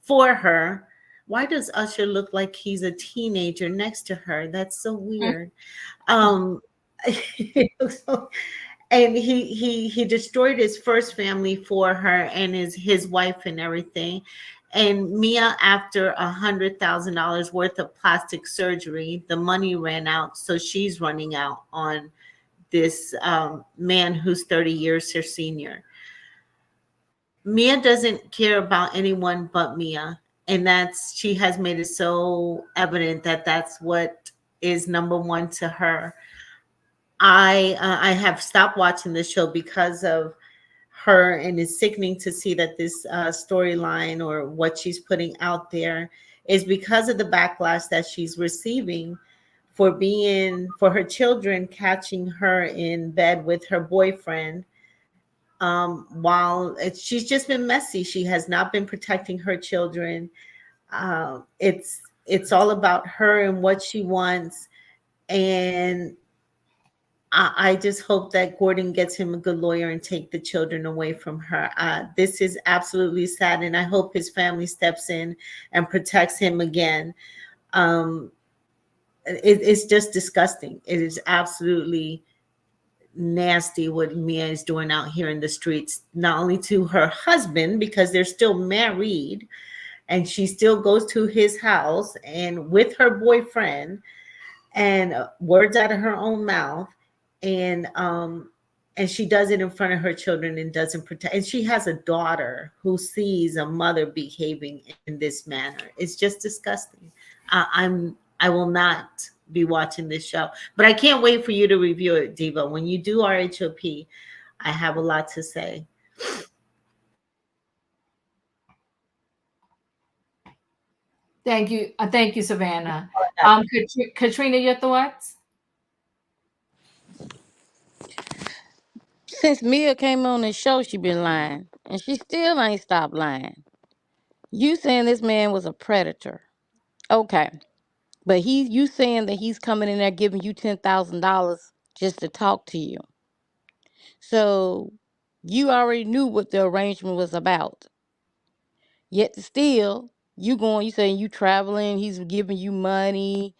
for her. Why does Usher look like he's a teenager next to her? That's so weird. Um, and he destroyed his first family for her and his wife and everything. And Mia, after $100,000 worth of plastic surgery, the money ran out, so she's running out on this man who's 30 years her senior. Mia doesn't care about anyone but Mia, and she has made it so evident that that's what is number one to her. I have stopped watching the show because of her, and it's sickening to see that this storyline or what she's putting out there is because of the backlash that she's receiving for her children catching her in bed with her boyfriend. While she's just been messy, she has not been protecting her children. It's all about her and what she wants, and I just hope that Gordon gets him a good lawyer and take the children away from her. This is absolutely sad, and I hope his family steps in and protects him again. It's just disgusting. It is absolutely nasty what Mia is doing out here in the streets, not only to her husband, because they're still married and she still goes to his house and with her boyfriend, and words out of her own mouth, and she does it in front of her children and doesn't protect. And she has a daughter who sees a mother behaving in this manner. It's just disgusting. I will not be watching this show, but I can't wait for you to review it, Diva. When you do RHOP, I have a lot to say. Thank you, Savannah. Katrina, your thoughts? Since Mia came on the show, she been lying, and she still ain't stopped lying. You saying this man was a predator, okay? But you saying that he's coming in there giving you $10,000 just to talk to you. So you already knew what the arrangement was about. Yet still, you saying you traveling, he's giving you money,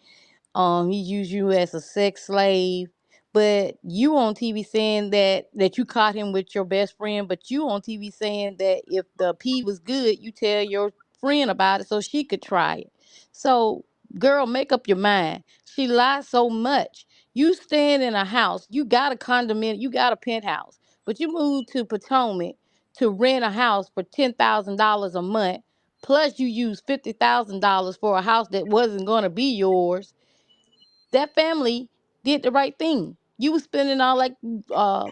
he used you as a sex slave. But you on TV saying that you caught him with your best friend, but you on TV saying that if the pee was good, you tell your friend about it so she could try it. So, girl, make up your mind. She lied so much. You stand in a house, you got a condominium, you got a penthouse, but you moved to Potomac to rent a house for $10,000 a month. Plus, you used $50,000 for a house that wasn't going to be yours. That family did the right thing. You was spending all, like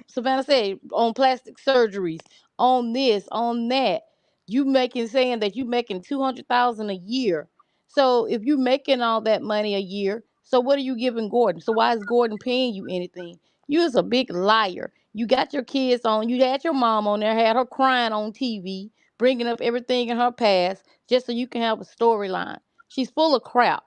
Savannah said, on plastic surgeries, on this, on that. You making saying that you making 200,000 a year. So if you making all that money a year, so what are you giving Gordon? So why is Gordon paying you anything? You is a big liar. You got your kids on. You had your mom on there, had her crying on TV, bringing up everything in her past just so you can have a storyline. She's full of crap.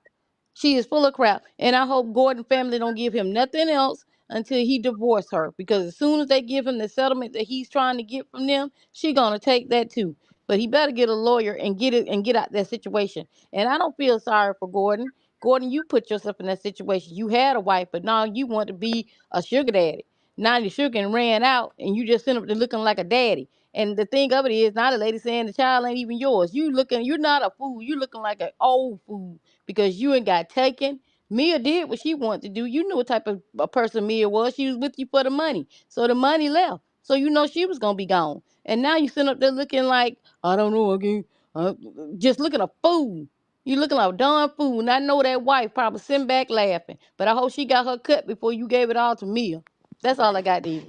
She is full of crap. And I hope Gordon family don't give him nothing else until he divorce her. Because as soon as they give him the settlement that he's trying to get from them, she gonna take that too. But he better get a lawyer and get out that situation. And I don't feel sorry for Gordon. Gordon, you put yourself in that situation. You had a wife, but now you want to be a sugar daddy. Now the sugar and ran out and you just end up looking like a daddy. And the thing of it is, now the lady saying the child ain't even yours. You're not a fool. You looking like an old fool because you ain't got taken. Mia did what she wanted to do. You knew what type of a person Mia was. She was with you for the money. So the money left. So you know she was going to be gone. And now you sitting up there looking like, I don't know, again, just looking a fool. You looking like a darn fool. And I know that wife probably sitting back laughing. But I hope she got her cut before you gave it all to Mia. That's all I got to do.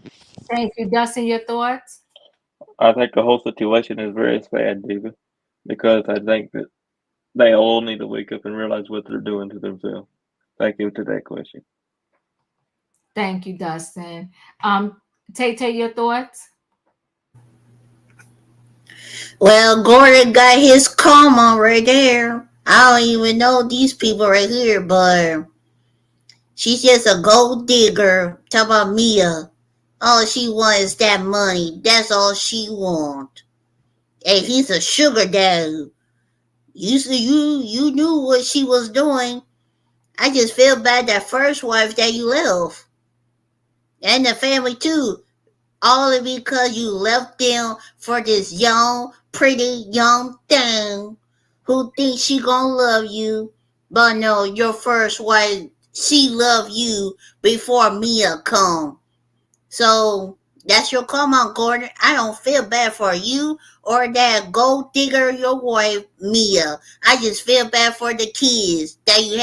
Thank you, Dustin. Your thoughts? I think the whole situation is very sad, Diva, because I think that they all need to wake up and realize what they're doing to themselves. Thank you to that question. Thank you, Dustin. Tay, your thoughts? Well, Gordon got his karma right there. I don't even know these people right here, but She's just a gold digger. Talk about Mia. All she wants is that money. That's all she wants. Hey, he's a sugar daddy. You knew what she was doing. I just feel bad that first wife that you left. And the family too. All because you left them for this young, pretty young thing who thinks she gonna love you. But no, your first wife, she loved you before Mia come. So that's your comment, Gordon. I don't feel bad for you or that gold digger, your wife, Mia. I just feel bad for the kids that you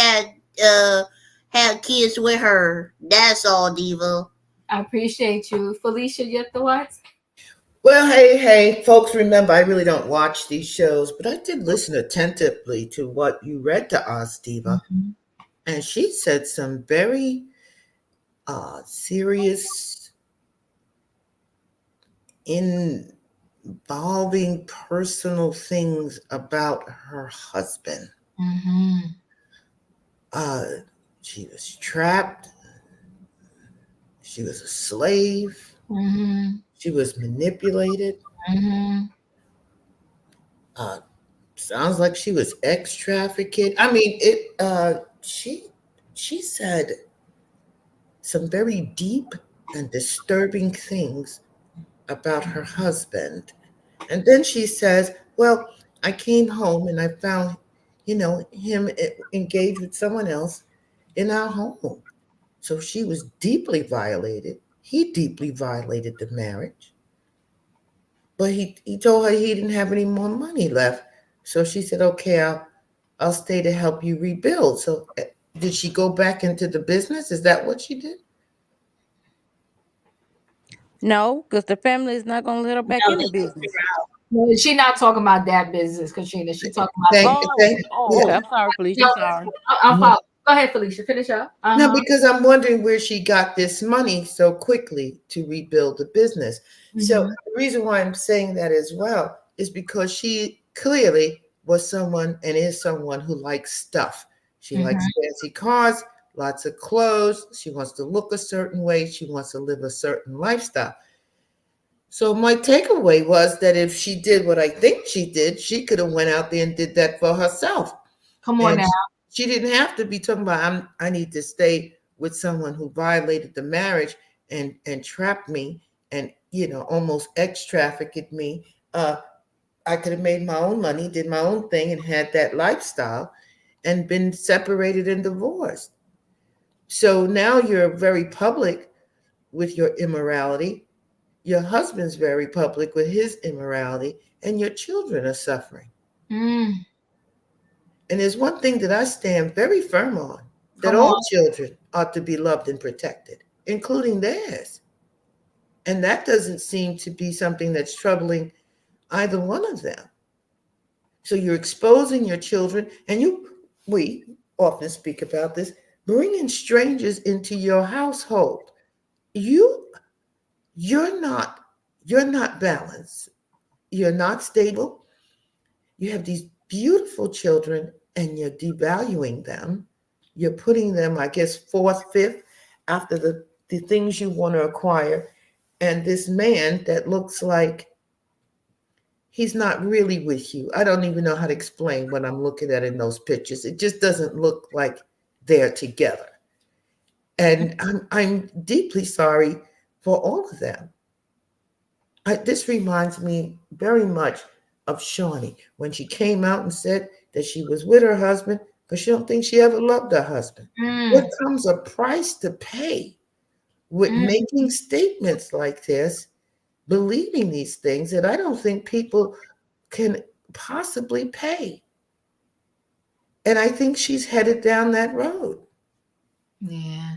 had kids with her. That's all, Diva. I appreciate you. Felicia, your thoughts? Well, hey, folks, remember, I really don't watch these shows, but I did listen attentively to what you read to us, Diva. Mm-hmm. And she said some very serious, involving personal things about her husband. Mm-hmm. Uh, she was trapped. She was a slave. Mm-hmm. She was manipulated. Mm-hmm. Uh, Sounds like she was ex-trafficked. I mean, it. She said some very deep and disturbing things about her husband, and then she says, "Well, I came home and I found, him engaged with someone else in our home." So she was deeply violated. He deeply violated the marriage. But he told her he didn't have any more money left. So she said, okay, I'll stay to help you rebuild. So did she go back into the business? Is that what she did? No, because the family is not going to let her back No, in the they kicked business. her out. Well, she not talking about that business, Katrina. She talking about Thank, the. Oh, thank, oh, okay. yeah. I'm sorry, Felicia. I'm No, sorry. I'm following. Go ahead, Felicia. Finish up. No, Uh-huh. because I'm wondering where she got this money so quickly to rebuild the business. So Mm-hmm. the reason why I'm saying that as well is because she clearly was someone and is someone who likes stuff. She likes Mm-hmm. fancy cars, lots of clothes. She wants to look a certain way. She wants to live a certain lifestyle. So my takeaway was that if she did what I think she did, she could have went out there and did that for herself. Come on And now. she didn't have to be talking about I need to stay with someone who violated the marriage and trapped me and almost ex-trafficked me. I could have made my own money, did my own thing, and had that lifestyle and been separated and divorced. So now you're very public with your immorality. Your husband's very public with his immorality, and your children are suffering. Mm, And there's one thing that I stand very firm on, that come all on. children ought to be loved and protected, including theirs. And that doesn't seem to be something that's troubling either one of them. So you're exposing your children, and we often speak about this, bringing strangers into your household. You, you're not, you're not balanced. You're not stable. You have these beautiful children and you're devaluing them. You're putting them, I guess, fourth, fifth after the things you want to acquire. And this man that looks like he's not really with you. I don't even know how to explain what I'm looking at in those pictures. It just doesn't look like they're together. And I'm deeply sorry for all of them. This reminds me very much of Shawnee when she came out and said that she was with her husband, but she don't think she ever loved her husband. What Mm, comes a price to pay with mm, making statements like this, believing these things that I don't think people can possibly pay. And I think she's headed down that road. yeah.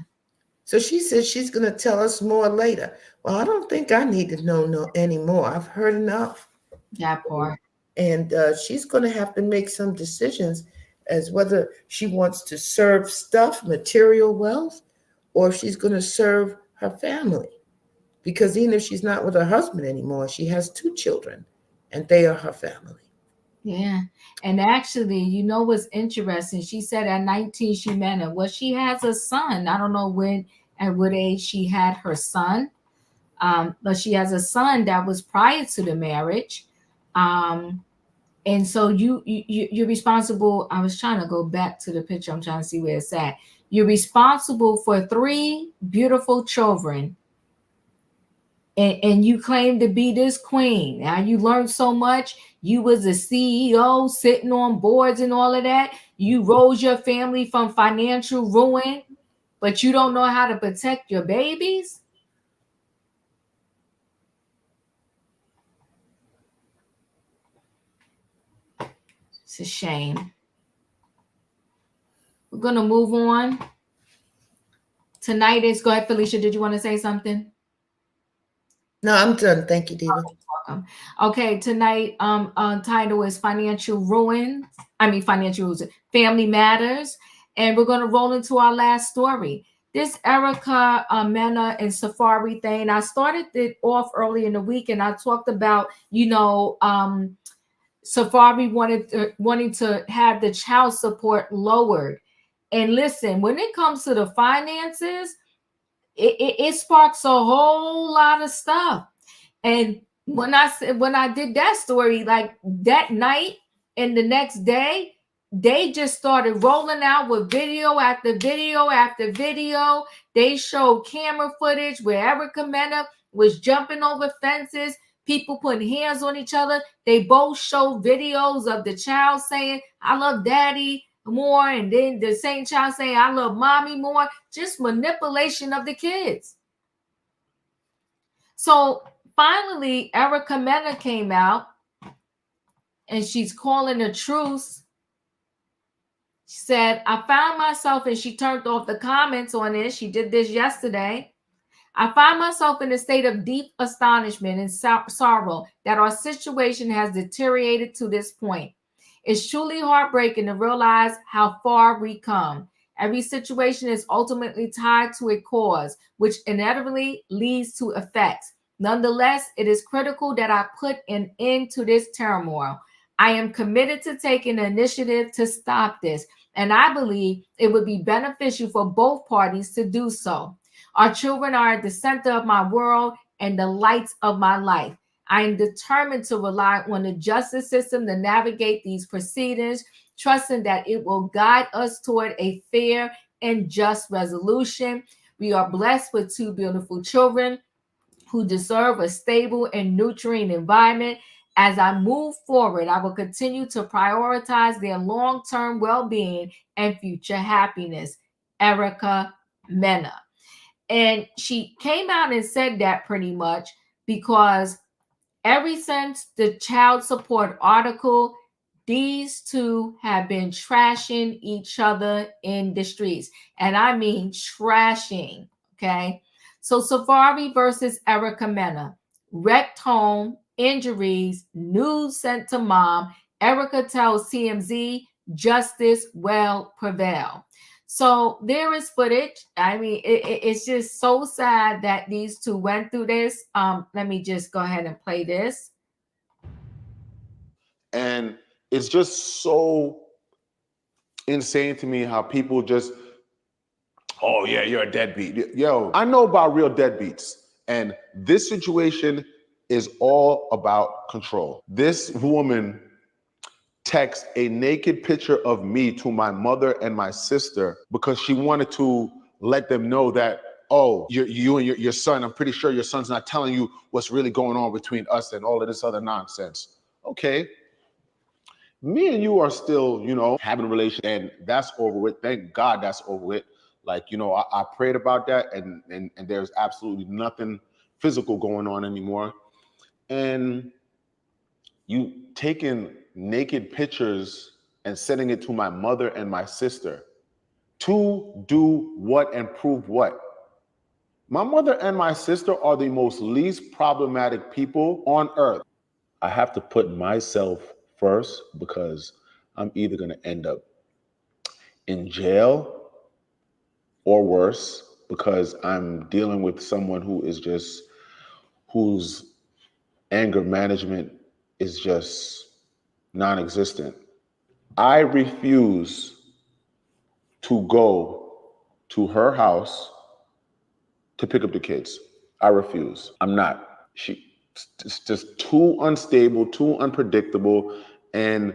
So she says she's going to tell us more later. Well, I don't think I need to know no anymore. I've heard enough. That part. And she's going to have to make some decisions as whether she wants to serve stuff, material wealth, or if she's going to serve her family. Because even if she's not with her husband anymore, she has two children, and they are her family. Yeah. And actually, you know what's interesting? She said at 19 she met him. Well, she has a son. I don't know when at what age she had her son. But she has a son that was prior to the marriage. Um, and so you're responsible. I was trying to go back to the picture. I'm trying to see where it's at. You're responsible for 3 beautiful children, and you claim to be this queen. Now you learned so much. You was a CEO sitting on boards and all of that. You rose your family from financial ruin, but you don't know how to protect your babies. It's a shame. We're gonna move on. Tonight is, go ahead, Felicia. Did you want to say something? No, I'm done. Thank you, Diva. Welcome. Okay, tonight title is financial ruins. Financial ruins, family matters, and we're gonna roll into our last story. This Erica Mena and Safaree thing. I started it off early in the week, and I talked about Safaree wanting to have the child support lowered. And listen, when it comes to the finances, it sparks a whole lot of stuff. And when I did that story, like that night and the next day, they just started rolling out with video after video after video. They showed camera footage where Erica Mena was jumping over fences, people putting hands on each other. They both showed videos of the child saying, "I love daddy" more, and then the same child saying, "I love mommy" more. Just manipulation of the kids. So finally, Erica Mena came out and she's calling a truce. She said, "I found myself," and she turned off the comments on this. She did this yesterday. "I find myself in a state of deep astonishment and sorrow that our situation has deteriorated to this point. It's truly heartbreaking to realize how far we come. Every situation is ultimately tied to a cause, which inevitably leads to effects. Nonetheless, it is critical that I put an end to this turmoil. I am committed to taking the initiative to stop this, and I believe it would be beneficial for both parties to do so. Our children are at the center of my world and the lights of my life. I am determined to rely on the justice system to navigate these proceedings, trusting that it will guide us toward a fair and just resolution. We are blessed with 2 beautiful children who deserve a stable and nurturing environment. As I move forward, I will continue to prioritize their long-term well-being and future happiness." Erica Mena. And she came out and said that pretty much because ever since the child support article, these two have been trashing each other in the streets. And I mean trashing, okay? So Safaree versus Erica Mena. Wrecked home, injuries, news sent to mom. Erica tells TMZ justice will prevail. So there is footage. I mean, it's just so sad that these two went through this. Let me just go ahead and play this. And it's just so insane to me how people just, "Oh yeah, you're a deadbeat." Yo, I know about real deadbeats. And this situation is all about control. This woman text a naked picture of me to my mother and my sister because she wanted to let them know that, "Oh, you and your son, I'm pretty sure your son's not telling you what's really going on between us," and all of this other nonsense. Okay. Me and you are still, having a relationship, and that's over with. Thank God that's over with. Like, I prayed about that, and there's absolutely nothing physical going on anymore. And you taking naked pictures and sending it to my mother and my sister to do what and prove what? My mother and my sister are the most least problematic people on earth. I have to put myself first because I'm either going to end up in jail or worse, because I'm dealing with someone whose anger management is just non-existent. I refuse to go to her house to pick up the kids. I refuse. I'm not. It's just too unstable, too unpredictable. And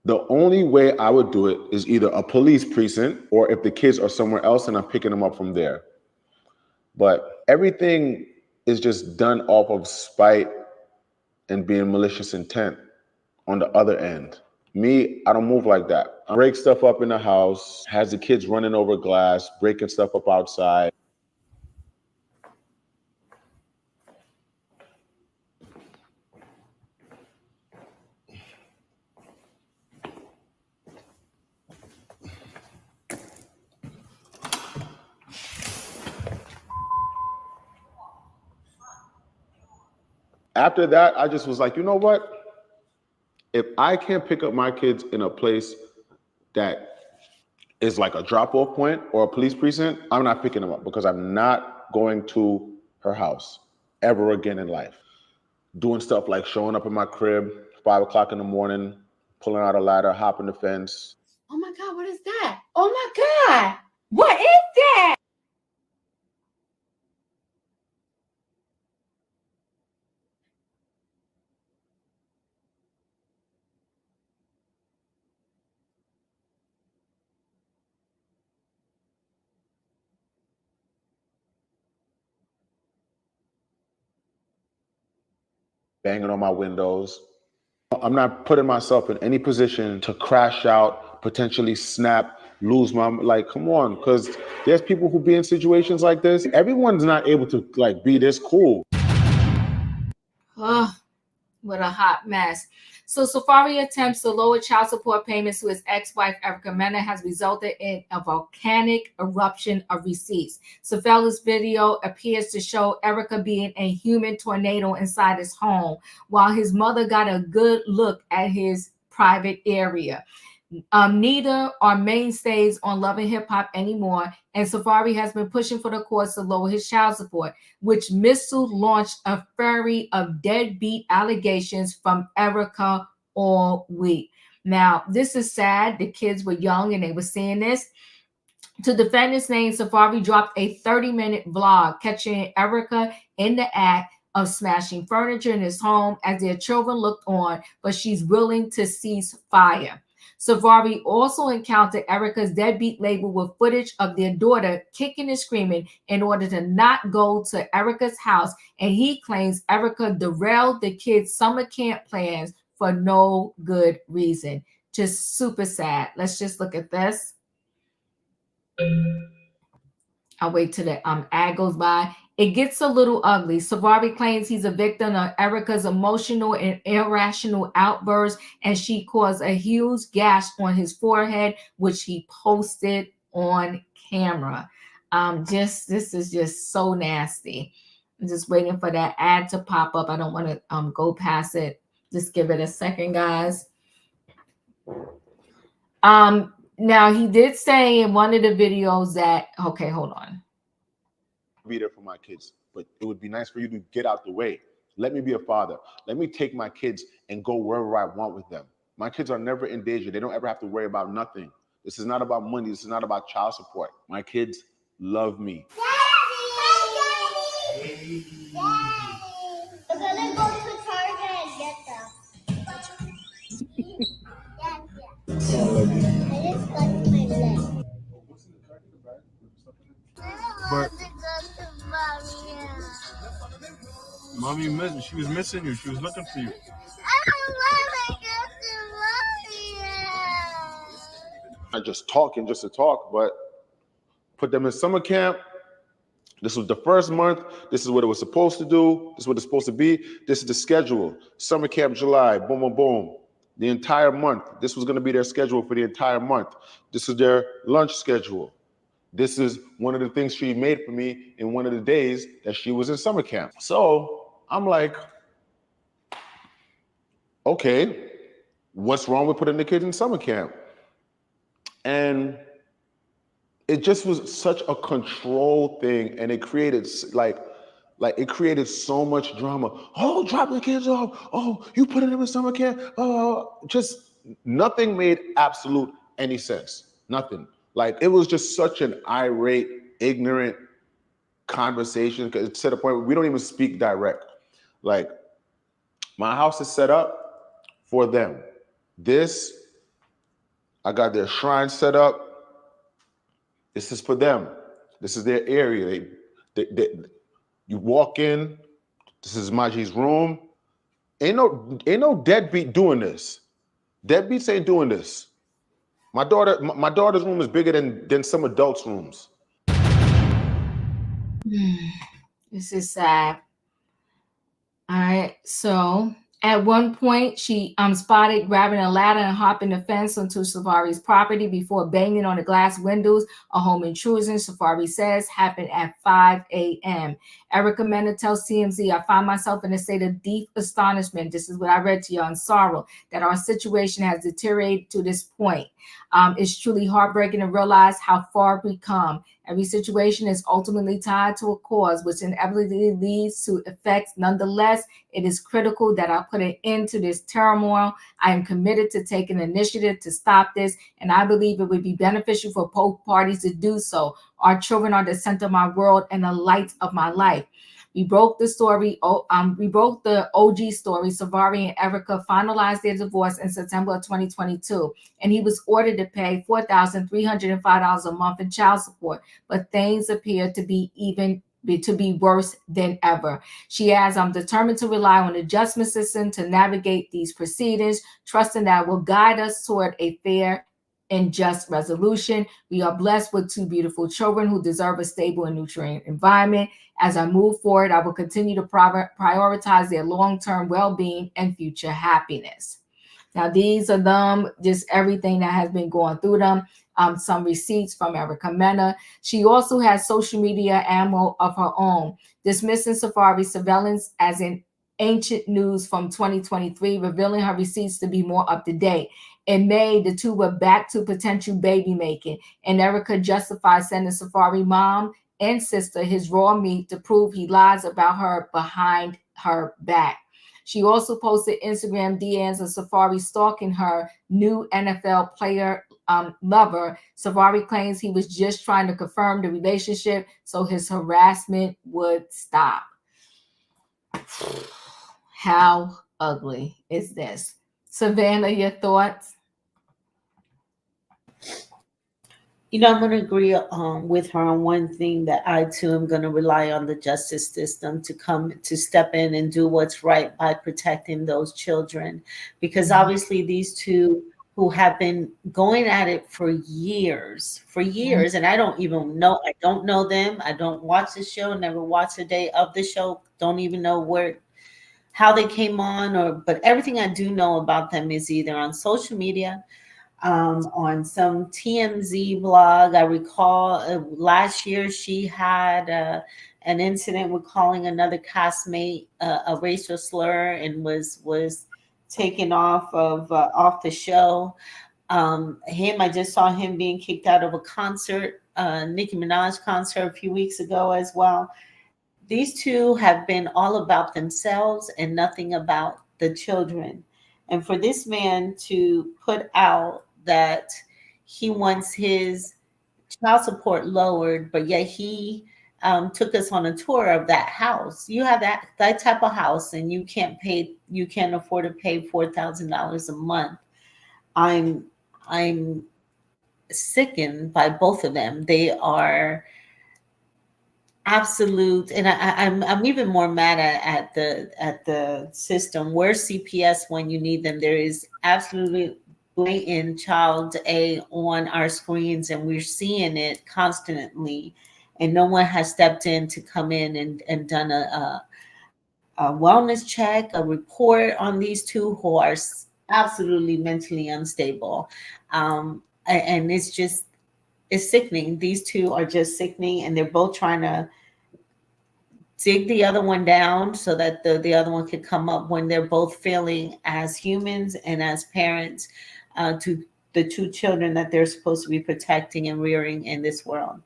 the only way I would do it is either a police precinct or if the kids are somewhere else and I'm picking them up from there. But everything is just done off of spite and being malicious intent on the other end. Me, I don't move like that. I break stuff up in the house, has the kids running over glass, breaking stuff up outside. After that, I just was like, you know what? If I can't pick up my kids in a place that is like a drop-off point or a police precinct, I'm not picking them up because I'm not going to her house ever again in life. Doing stuff like showing up in my crib, 5 o'clock in the morning, pulling out a ladder, hopping the fence. Oh my God, what is that? Oh my God, what is that? Banging on my windows. I'm not putting myself in any position to crash out, potentially snap, lose my, like, come on, because there's people who be in situations like this. Everyone's not able to like be this cool. Oh, what a hot mess. So Safaree attempts to lower child support payments to his ex-wife Erica Mena has resulted in a volcanic eruption of receipts. Safaree's video appears to show Erica being a human tornado inside his home, while his mother got a good look at his private area. Neither are mainstays on Love and Hip Hop anymore, and Safaree has been pushing for the courts to lower his child support, which Missou launched a flurry of deadbeat allegations from Erica all week. Now, this is sad. The kids were young and they were seeing this. To defend his name, Safaree dropped a 30-minute vlog catching Erica in the act of smashing furniture in his home as their children looked on, but she's willing to cease fire. Safaree also encountered Erica's deadbeat label with footage of their daughter kicking and screaming in order to not go to Erica's house, and he claims Erica derailed the kids' summer camp plans for no good reason. Just super sad. Let's just look at this. I'll wait till the ad goes by. It gets a little ugly. Safaree claims he's a victim of Erica's emotional and irrational outbursts, and she caused a huge gash on his forehead, which he posted on camera. This is just so nasty. I'm just waiting for that ad to pop up. I don't want to go past it. Just give it a second, guys. Now he did say in one of the videos that, okay, hold on. Be there for my kids, but it would be nice for you to get out the way. Let me be a father. Let me take my kids and go wherever I want with them. My kids are never in danger. They don't ever have to worry about nothing. This is not about money. This is not about child support. My kids love me. Daddy! Daddy! We're gonna go to Target and get them. I just cut my leg. But mommy missed. She was missing you. She was looking for you. Not just talking just to talk, but put them in summer camp. This was the first month. This is what it was supposed to do. This is what it's supposed to be. This is the schedule. Summer camp, July, boom, boom, boom. The entire month. This was going to be their schedule for the entire month. This is their lunch schedule. This is one of the things she made for me in one of the days that she was in summer camp. So I'm like, okay, what's wrong with putting the kids in summer camp? And it just was such a control thing, and it created like Like it created so much drama. Oh, drop the kids off. Oh, you putting them in summer camp. Oh, just nothing made absolute any sense. Nothing. Like it was just such an irate, ignorant conversation. Cause it's to the point where we don't even speak direct. Like my house is set up for them. This, I got their shrine set up. This is for them. This is their area. You walk in. This is Maji's room. Ain't no deadbeat doing this. Deadbeats ain't doing this. My daughter's room is bigger than some adults' rooms. This is sad. All right, so at one point, she spotted grabbing a ladder and hopping the fence onto Safaree's property before banging on the glass windows. A home intrusion, Safaree says, happened at 5 a.m. Erica Mena tells TMZ, I find myself in a state of deep astonishment. This is what I read to you on sorrow, that our situation has deteriorated to this point. It's truly heartbreaking to realize how far we've come. Every situation is ultimately tied to a cause, which inevitably leads to effects. Nonetheless, it is critical that I put an end to this turmoil. I am committed to taking initiative to stop this, and I believe it would be beneficial for both parties to do so. Our children are the center of my world and the light of my life. We broke the story. We broke the OG story. Safaree and Erica finalized their divorce in September of 2022, and he was ordered to pay $4,305 a month in child support. But things appear to be worse than ever. She adds, I'm determined to rely on the justice system to navigate these proceedings, trusting that it will guide us toward a fair and just resolution. We are blessed with two beautiful children who deserve a stable and nurturing environment. As I move forward, I will continue to prioritize their long-term well-being and future happiness. Now, these are them, just everything that has been going through them. Some receipts from Erica Mena. She also has social media ammo of her own, dismissing Safaree surveillance as in ancient news from 2023, revealing her receipts to be more up to date. In May, the two were back to potential baby making, and Erica justified sending Safaree mom and sister his raw meat to prove he lies about her behind her back. She also posted Instagram DMs of Safaree stalking her new NFL player lover. Safaree claims he was just trying to confirm the relationship so his harassment would stop. How ugly is this? Savannah, your thoughts? You know, I'm going to agree with her on one thing, that I too am going to rely on the justice system to come to step in and do what's right by protecting those children, because obviously these two who have been going at it for years, and I don't know them. I don't watch the show, never watched a day of the show, don't even know how they came on, but everything I do know about them is either on social media, on some TMZ blog. I recall last year she had an incident with calling another castmate a racial slur and was taken off the show. I just saw him being kicked out of a concert, Nicki Minaj concert a few weeks ago as well. These two have been all about themselves and nothing about the children. And for this man to put out that he wants his child support lowered, but yet he took us on a tour of that house. You have that type of house, and you can't afford to pay $4,000 a month. I'm sickened by both of them. They are absolute, and I'm even more mad at the system. Where's CPS when you need them? There is absolutely blatant child A on our screens, and we're seeing it constantly, and no one has stepped in to come in and done a wellness check, a report on these two who are absolutely mentally unstable. And it's sickening. These two are just sickening, and they're both trying to dig the other one down so that the other one could come up, when they're both failing as humans and as parents to the two children that they're supposed to be protecting and rearing in this world.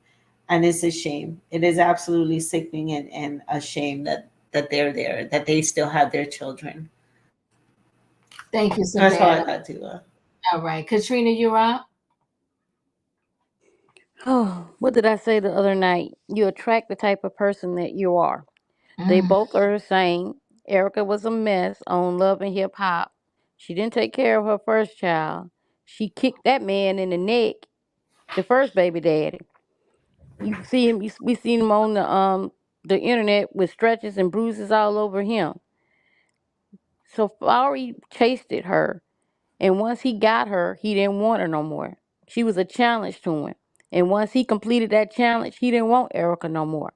And it's a shame. It is absolutely sickening and a shame that they're there, that they still have their children. Thank you, That's all I Savannah. got, Diva. All right, Katrina, you're up. Oh, what did I say the other night? You attract the type of person that you are. They Mm. both are the same. Erica was a mess on Love and Hip Hop. She didn't take care of her first child. She kicked that man in the neck, the first baby daddy. You see him. We seen him on the internet with stretches and bruises all over him. Safari chased at her, and once he got her, he didn't want her no more. She was a challenge to him, and once he completed that challenge, he didn't want Erica no more.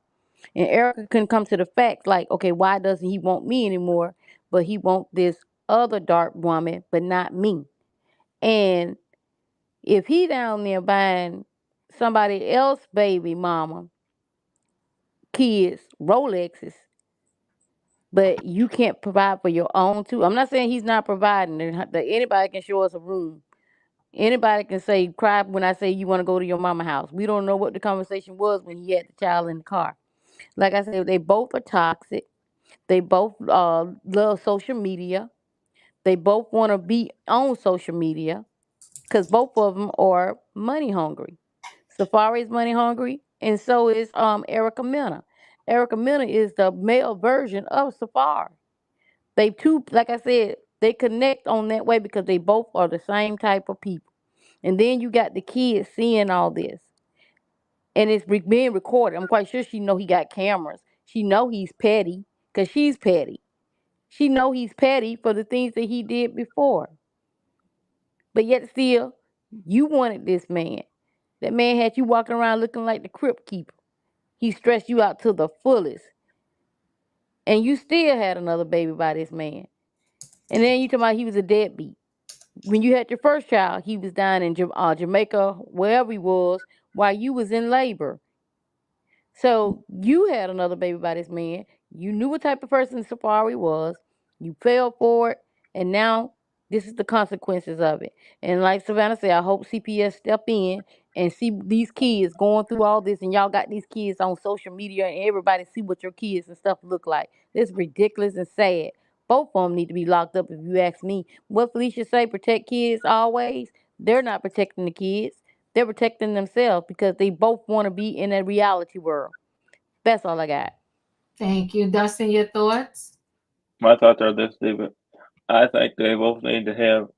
And Erica couldn't come to the facts like, okay, why doesn't he want me anymore? But he want this other dark woman, but not me. And if he down there buying somebody else baby mama kids Rolexes, but you can't provide for your own too. I'm not saying he's not providing. That anybody can show us a room. Anybody can say cry when I say you want to go to your mama house. We don't know what the conversation was when he had the child in the car. Like I said, they both are toxic. They both love social media. They both want to be on social media because both of them are money hungry. Safari's money hungry, and so is Erica Mena. Erica Mena is the male version of Safari. They two, like I said, they connect on that way because they both are the same type of people. And then you got the kids seeing all this, and it's being recorded. I'm quite sure she know he got cameras. She know he's petty because she's petty. She know he's petty for the things that he did before. But yet still, you wanted this man. That man had you walking around looking like the crypt keeper. He stressed you out to the fullest. And you still had another baby by this man. And then you talking about he was a deadbeat. When you had your first child, he was down in Jamaica, wherever he was, while you was in labor. So you had another baby by this man. You knew what type of person Safari was. You fell for it, and now this is the consequences of it. And like Savannah said, I hope CPS step in and see these kids going through all this, and y'all got these kids on social media, and everybody see what your kids and stuff look like. It's ridiculous and sad. Both of them need to be locked up, if you ask me. What Felicia say, protect kids always. They're not protecting the kids. They're protecting themselves because they both want to be in a reality world. That's all I got. Thank you, Dustin. Your thoughts? My thoughts are this, David. I think they both need to have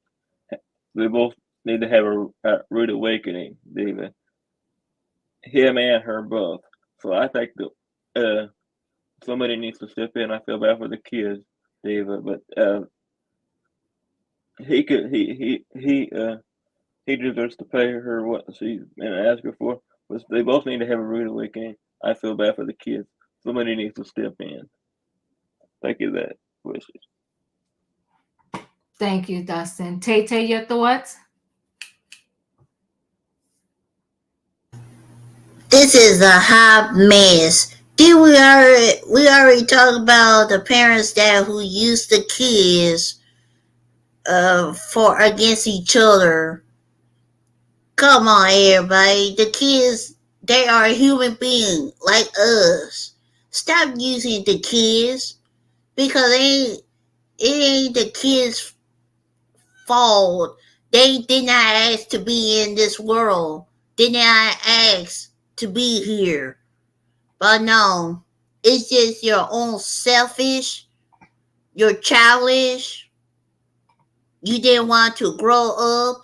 a rude awakening, David. Him and her both. So I think that somebody needs to step in. I feel bad for the kids, David, but he could he deserves to pay her what she's been asking for. But they both need to have a rude awakening. I feel bad for the kids. Somebody needs to step in. Thank you, that wishes. Thank you, Dustin. Tay, your thoughts? This is a hot mess. Did we already talked about the parents that who use the kids for against each other? Come on, everybody. The kids, they are a human being like us. Stop using the kids because it ain't the kids' fault. They did not ask to be in this world. Did not ask to be here. But no, it's just your own selfish, you're childish, you didn't want to grow up.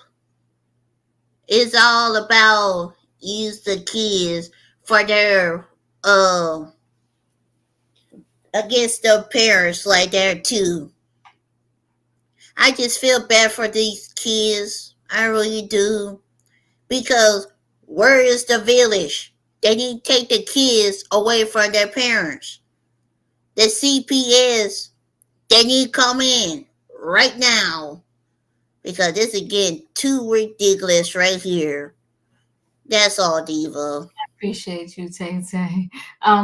It's all about use the kids for their against their parents like that too. I just feel bad for these kids. I really do. Because where is the village? They need to take the kids away from their parents. The CPS, they need to come in right now. Because this is getting too ridiculous right here. That's all, Diva. Appreciate you, Tay.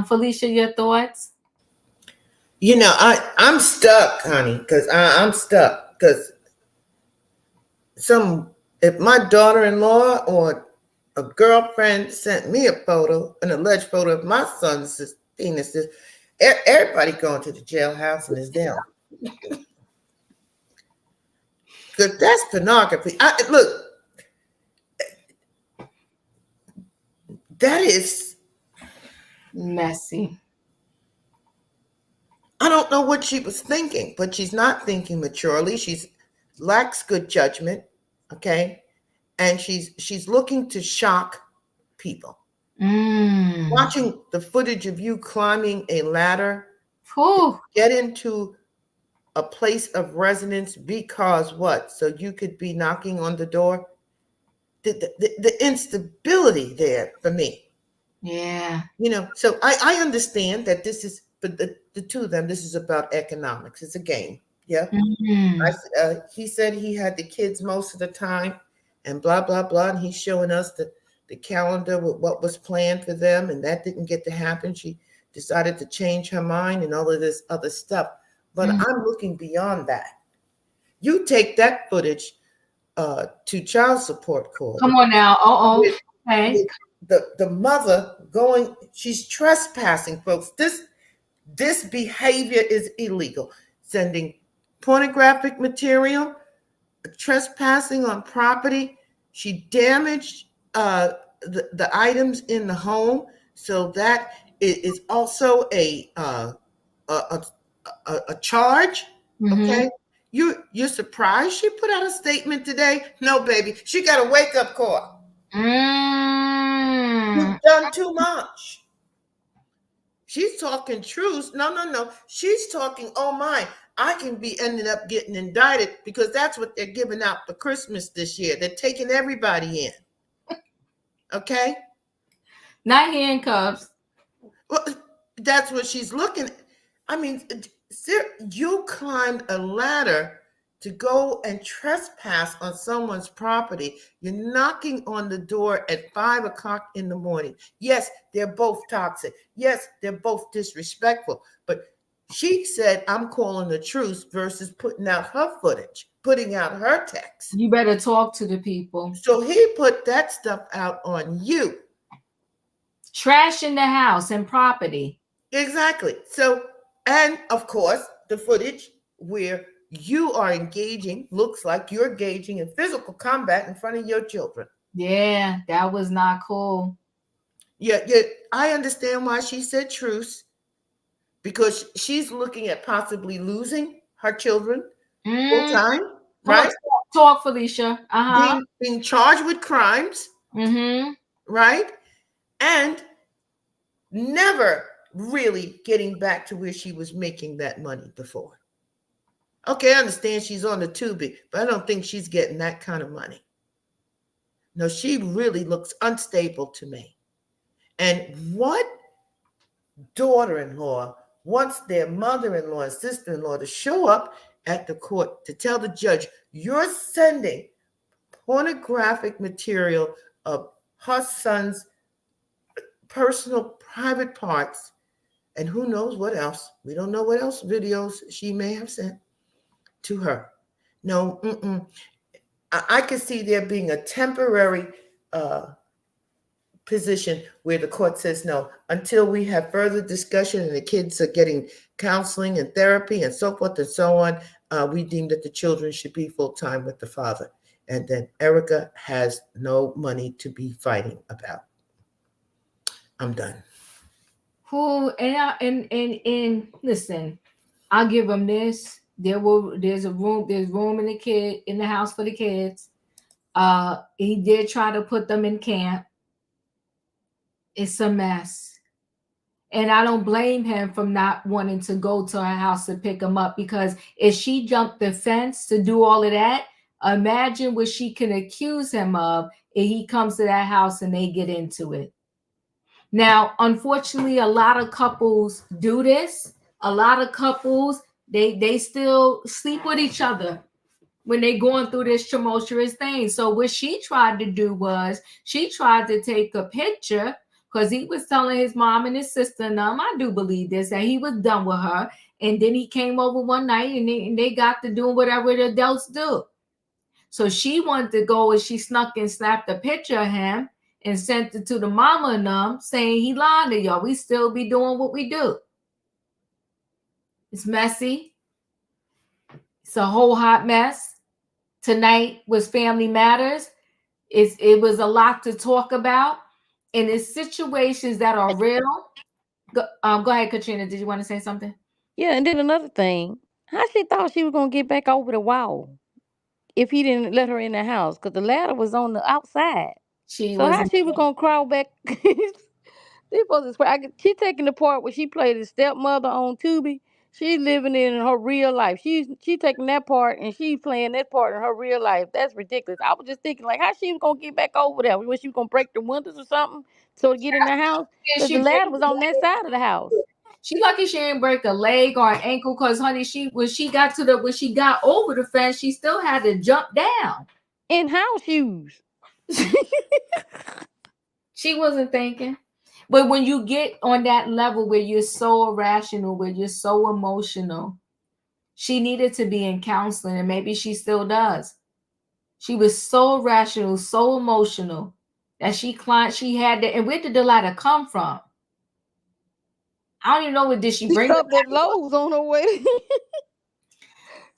Felicia, your thoughts? I'm stuck, honey, because I'm stuck. Because if my daughter-in-law or a girlfriend sent me a photo, an alleged photo of my son's penis. Everybody going to the jailhouse and is down. Because that's pornography. Look, that is messy. I don't know what she was thinking, but she's not thinking maturely. She's lacks good judgment, okay? And she's looking to shock people. Watching the footage of you climbing a ladder, get into a place of residence because what? So you could be knocking on the door. The instability there for me. Yeah. So I understand that this is, but the two of them, this is about economics. It's a game. Yeah. He said he had the kids most of the time and blah, blah, blah. And he's showing us the calendar with what was planned for them. And that didn't get to happen. She decided to change her mind and all of this other stuff. But I'm looking beyond that. You take that footage to child support court. Come on now. Okay. The mother going, she's trespassing, folks. This behavior is illegal. Sending pornographic material, trespassing on property. She damaged the items in the home, so that is also a charge. Okay, you're surprised she put out a statement today? No, baby, she got a wake up call. You've done too much. She's talking truce. No. She's talking, oh my, I can be ended up getting indicted because that's what they're giving out for Christmas this year. They're taking everybody in. Okay? Not handcuffs. Well, that's what she's looking at. I mean, you climbed a ladder to go and trespass on someone's property. You're knocking on the door at 5 o'clock in the morning. Yes, they're both toxic. Yes, they're both disrespectful. But she said, I'm calling the truce versus putting out her footage, putting out her text. You better talk to the people. So he put that stuff out on you. Trash in the house and property. Exactly. So, and of course, the footage where you are engaging, looks like you're engaging in physical combat in front of your children. Yeah, that was not cool. Yeah, I understand why she said truce, because she's looking at possibly losing her children full time, right? Talk, Felicia. Being charged with crimes, right? And never really getting back to where she was making that money before. Okay, I understand she's on the Tubi, but I don't think she's getting that kind of money. No, she really looks unstable to me. And what daughter-in-law wants their mother-in-law and sister-in-law to show up at the court to tell the judge, you're sending pornographic material of her son's personal private parts, and who knows what else. We don't know what else videos she may have sent to her. No, I could see there being a temporary position where the court says no, until we have further discussion and the kids are getting counseling and therapy and so forth and so on. We deem that the children should be full-time with the father. And then Erica has no money to be fighting about. I'm done. And listen, I'll give them this. There's room in the house for the kids. He did try to put them in camp. It's a mess. And I don't blame him for not wanting to go to her house to pick him up, because if she jumped the fence to do all of that, imagine what she can accuse him of if he comes to that house and they get into it. Now, unfortunately, a lot of couples do this. A lot of couples, they still sleep with each other when they're going through this tumultuous thing. So what she tried to do was she tried to take a picture, because he was telling his mom and his sister, and I do believe this, that he was done with her. And then he came over one night and they got to doing whatever the adults do. So she wanted to go and she snuck and snapped a picture of him. and sent it to the mama and them saying he lied to y'all. We still be doing what we do. It's messy. It's a whole hot mess. Tonight was Family Matters. It was a lot to talk about. And it's situations that are real. Go ahead, Katrina. Did you want to say something? Yeah, and then another thing, how she thought she was gonna get back over the wall if he didn't let her in the house? Because the ladder was on the outside. She So how wasn't. she was gonna crawl back? They supposed to. She taking the part where she played the stepmother on Tubi. She's living in her real life. She taking that part and she playing that part in her real life. That's ridiculous. I was just thinking like how she was gonna get back over there. Was she gonna break the windows or something so to get in the house? Did Because the she break ladder was on that side of the house. She lucky she didn't break a leg or an ankle, because honey, when she got over the fence, she still had to jump down in house shoes. She wasn't thinking. But when you get on that level where you're so irrational, where you're so emotional, she needed to be in counseling, and maybe she still does. She was so irrational, so emotional that she had to. And where did the ladder come from? I don't even know. Did she bring stopped at Lowe's on her way?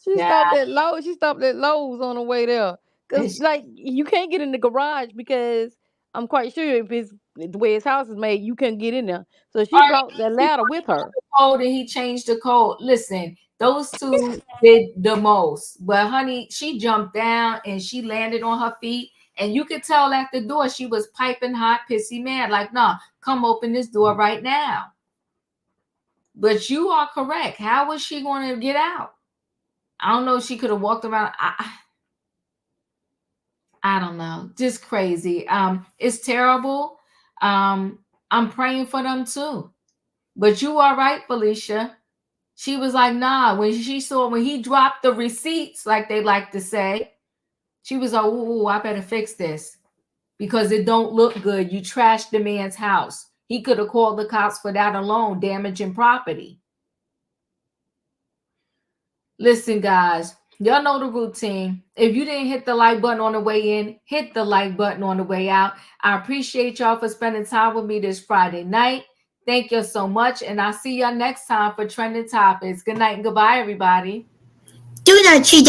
She stopped at Lowe's. She stopped at Lowe's on the way there. Cause like you can't get in the garage because I'm quite sure if it's the way his house is made, you can't get in there. So she brought that ladder with her. Code and he changed the code. Listen, those two did the most. But honey, she jumped down and she landed on her feet. And you could tell at the door she was piping hot, pissy mad. Like, nah, come open this door right now. But you are correct. How was she going to get out? I don't know if she could have walked around. I don't know. Just crazy. It's terrible. I'm praying for them too. But you are right, Felicia. She was like, nah, when he dropped the receipts, like they like to say, she was like, ooh, I better fix this because it don't look good. You trashed the man's house. He could have called the cops for that alone, damaging property. Listen, guys, y'all know the routine. If you didn't hit the like button on the way in, hit the like button on the way out. I appreciate y'all for spending time with me this Friday night. Thank you so much. And I'll see y'all next time for Trending Topics. Good night and goodbye, everybody. Do not cheat.